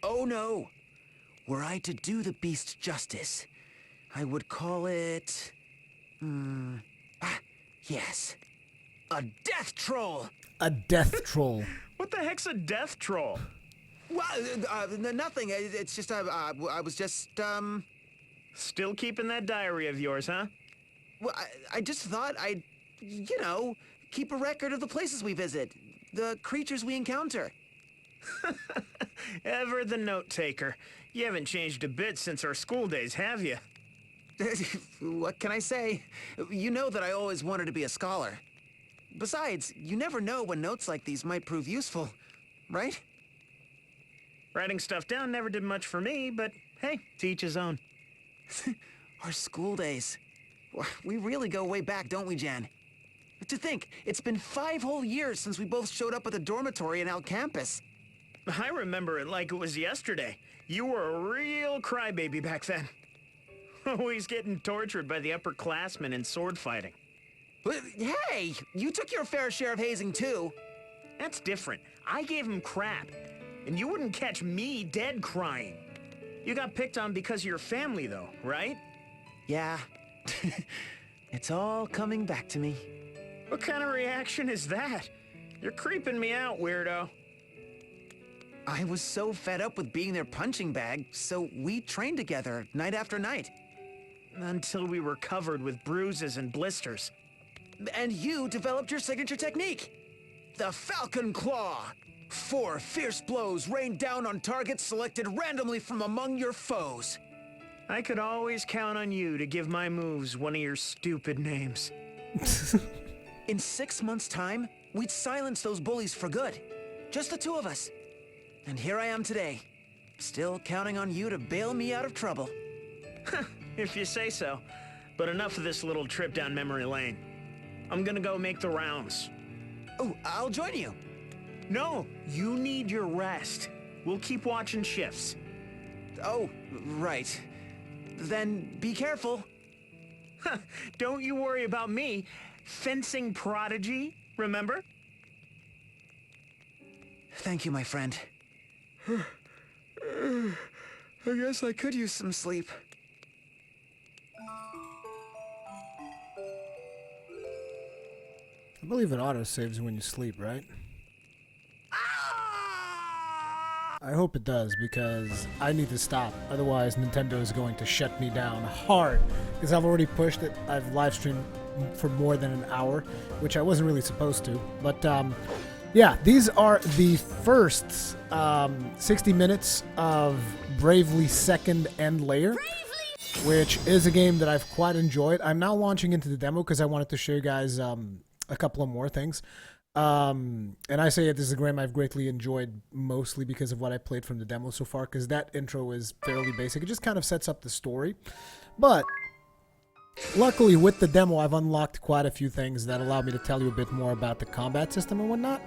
Oh no! Were I to do the beast justice, I would call it... yes. A death troll! A death troll. What the heck's a death troll? Well, nothing. It's just, I was just, Still keeping that diary of yours, huh? Well, I just thought I'd, keep a record of the places we visit, the creatures we encounter. Ever the note taker. You haven't changed a bit since our school days, have you? What can I say? You know that I always wanted to be a scholar. Besides, you never know when notes like these might prove useful, right? Writing stuff down never did much for me, but hey, to each his own. Our school days. We really go way back, don't we, Jan? To think, it's been 5 whole years since we both showed up at the dormitory in Al Campus. I remember it like it was yesterday. You were a real crybaby back then. Always getting tortured by the upperclassmen in sword fighting. Hey, you took your fair share of hazing too. That's different. I gave him crap. And you wouldn't catch me dead crying. You got picked on because of your family, though, right? Yeah. It's all coming back to me. What kind of reaction is that? You're creeping me out, weirdo. I was so fed up with being their punching bag, so we trained together night after night. Until we were covered with bruises and blisters. And you developed your signature technique. The Falcon Claw. 4 fierce blows rained down on targets selected randomly from among your foes. I could always count on you to give my moves one of your stupid names. In 6 months' time, we'd silence those bullies for good. Just the 2 of us. And here I am today, still counting on you to bail me out of trouble. If you say so. But enough of this little trip down memory lane. I'm gonna go make the rounds. Oh, I'll join you. No, you need your rest. We'll keep watching shifts. Oh, right. Then be careful. Don't you worry about me. Fencing prodigy, remember? Thank you, my friend. I guess I could use some sleep. I believe it auto-saves when you sleep, right? I hope it does, because I need to stop. Otherwise, Nintendo is going to shut me down hard. Because I've already pushed it. I've live streamed for more than an hour, which I wasn't really supposed to. But, yeah, these are the first 60 minutes of Bravely Second End Layer, which is a game that I've quite enjoyed. I'm now launching into the demo because I wanted to show you guys a couple of more things. And I say this is a game I've greatly enjoyed, mostly because of what I played from the demo so far, because that intro is fairly basic. It just kind of sets up the story. But luckily, with the demo, I've unlocked quite a few things that allow me to tell you a bit more about the combat system and whatnot.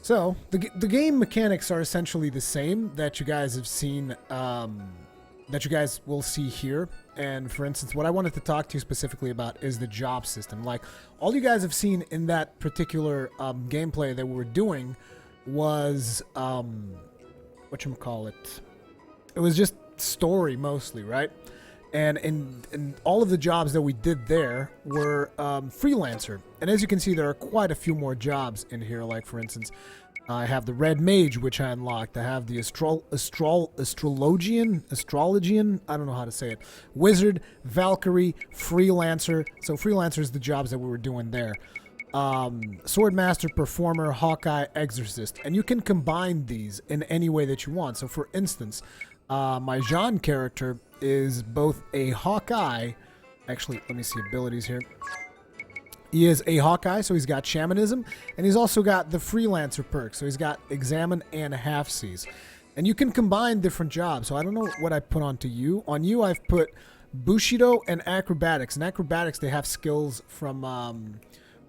So, the game mechanics are essentially the same that you guys have seen, that you guys will see here. And for instance, what I wanted to talk to you specifically about is the job system. Like, all you guys have seen in that particular gameplay that we were doing was, whatchamacallit? It was just story mostly, right? And all of the jobs that we did there were freelancer. And as you can see, there are quite a few more jobs in here. Like, for instance, I have the Red Mage, which I unlocked. I have the Astrologian, I don't know how to say it, Wizard, Valkyrie, Freelancer. So Freelancer is the jobs that we were doing there. Swordmaster, Performer, Hawkeye, Exorcist. And you can combine these in any way that you want. So for instance, my Jean character is both a Hawkeye. Actually, let me see abilities here. He is a Hawkeye, so he's got Shamanism, and he's also got the Freelancer perk, so he's got Examine and Half-Seas. And you can combine different jobs, so I don't know what I put onto you. On you, I've put Bushido and Acrobatics. And Acrobatics, they have skills from,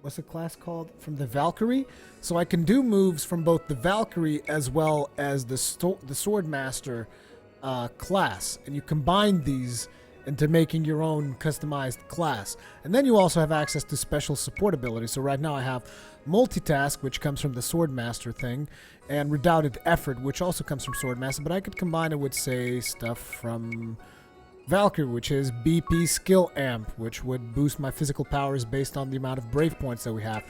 what's the class called? From the Valkyrie. So I can do moves from both the Valkyrie as well as the Swordmaster class. And you combine these into making your own customized class. And then you also have access to special support abilities. So right now I have Multitask, which comes from the Swordmaster thing, and Redoubted Effort, which also comes from Swordmaster, but I could combine it with, say, stuff from Valkyrie, which is BP Skill Amp, which would boost my physical powers based on the amount of Brave points that we have.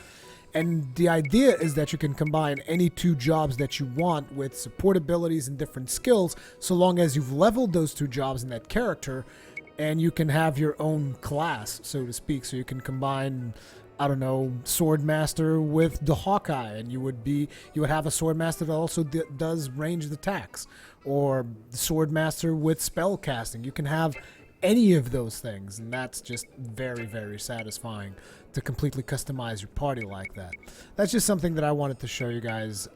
And the idea is that you can combine any two jobs that you want with support abilities and different skills, so long as you've leveled those two jobs in that character, and you can have your own class, so to speak. So you can combine, I don't know, Swordmaster with the Hawkeye, and you would have a Swordmaster that also does ranged attacks, or the Swordmaster with spell casting. You can have any of those things, and that's just very, very satisfying to completely customize your party like that. That's just something that I wanted to show you guys,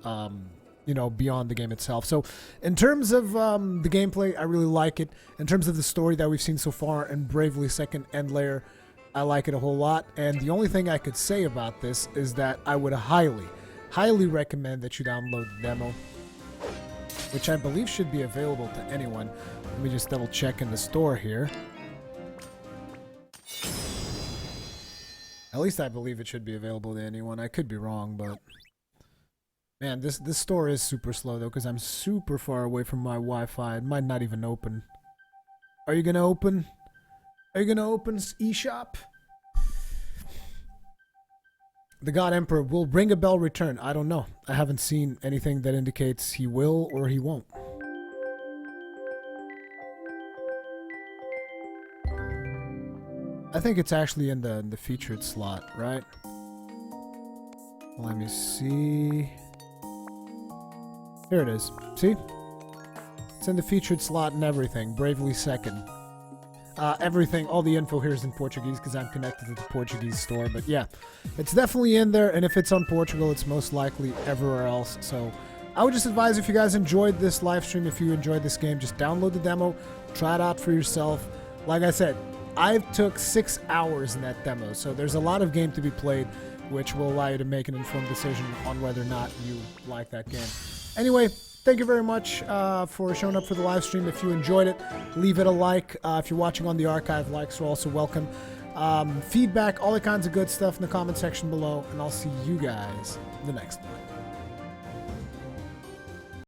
you know, beyond the game itself. So in terms of the gameplay, I really like it. In terms of the story that we've seen so far in Bravely Second End Layer, I like it a whole lot. And the only thing I could say about this is that I would highly, highly recommend that you download the demo, which I believe should be available to anyone. Let me just double check in the store here. At least I believe it should be available to anyone. I could be wrong, but man, this store is super slow though, because I'm super far away from my Wi-Fi. It might not even open. Are you gonna open? Are you gonna open eShop? The God Emperor will ring a bell return. I don't know. I haven't seen anything that indicates he will or he won't. I think it's actually in the featured slot, right? Let me see. Here it is. See? It's in the featured slot and everything. Bravely Second. Everything, all the info here is in Portuguese because I'm connected to the Portuguese store. But yeah, it's definitely in there. And if it's on Portugal, it's most likely everywhere else. So I would just advise, if you guys enjoyed this live stream, if you enjoyed this game, just download the demo. Try it out for yourself. Like I said, I took 6 hours in that demo. So there's a lot of game to be played, which will allow you to make an informed decision on whether or not you like that game. Anyway, thank you very much for showing up for the live stream. If you enjoyed it, leave it a like. If you're watching on the archive, likes are also welcome. Feedback, all the kinds of good stuff in the comment section below, and I'll see you guys in the next one.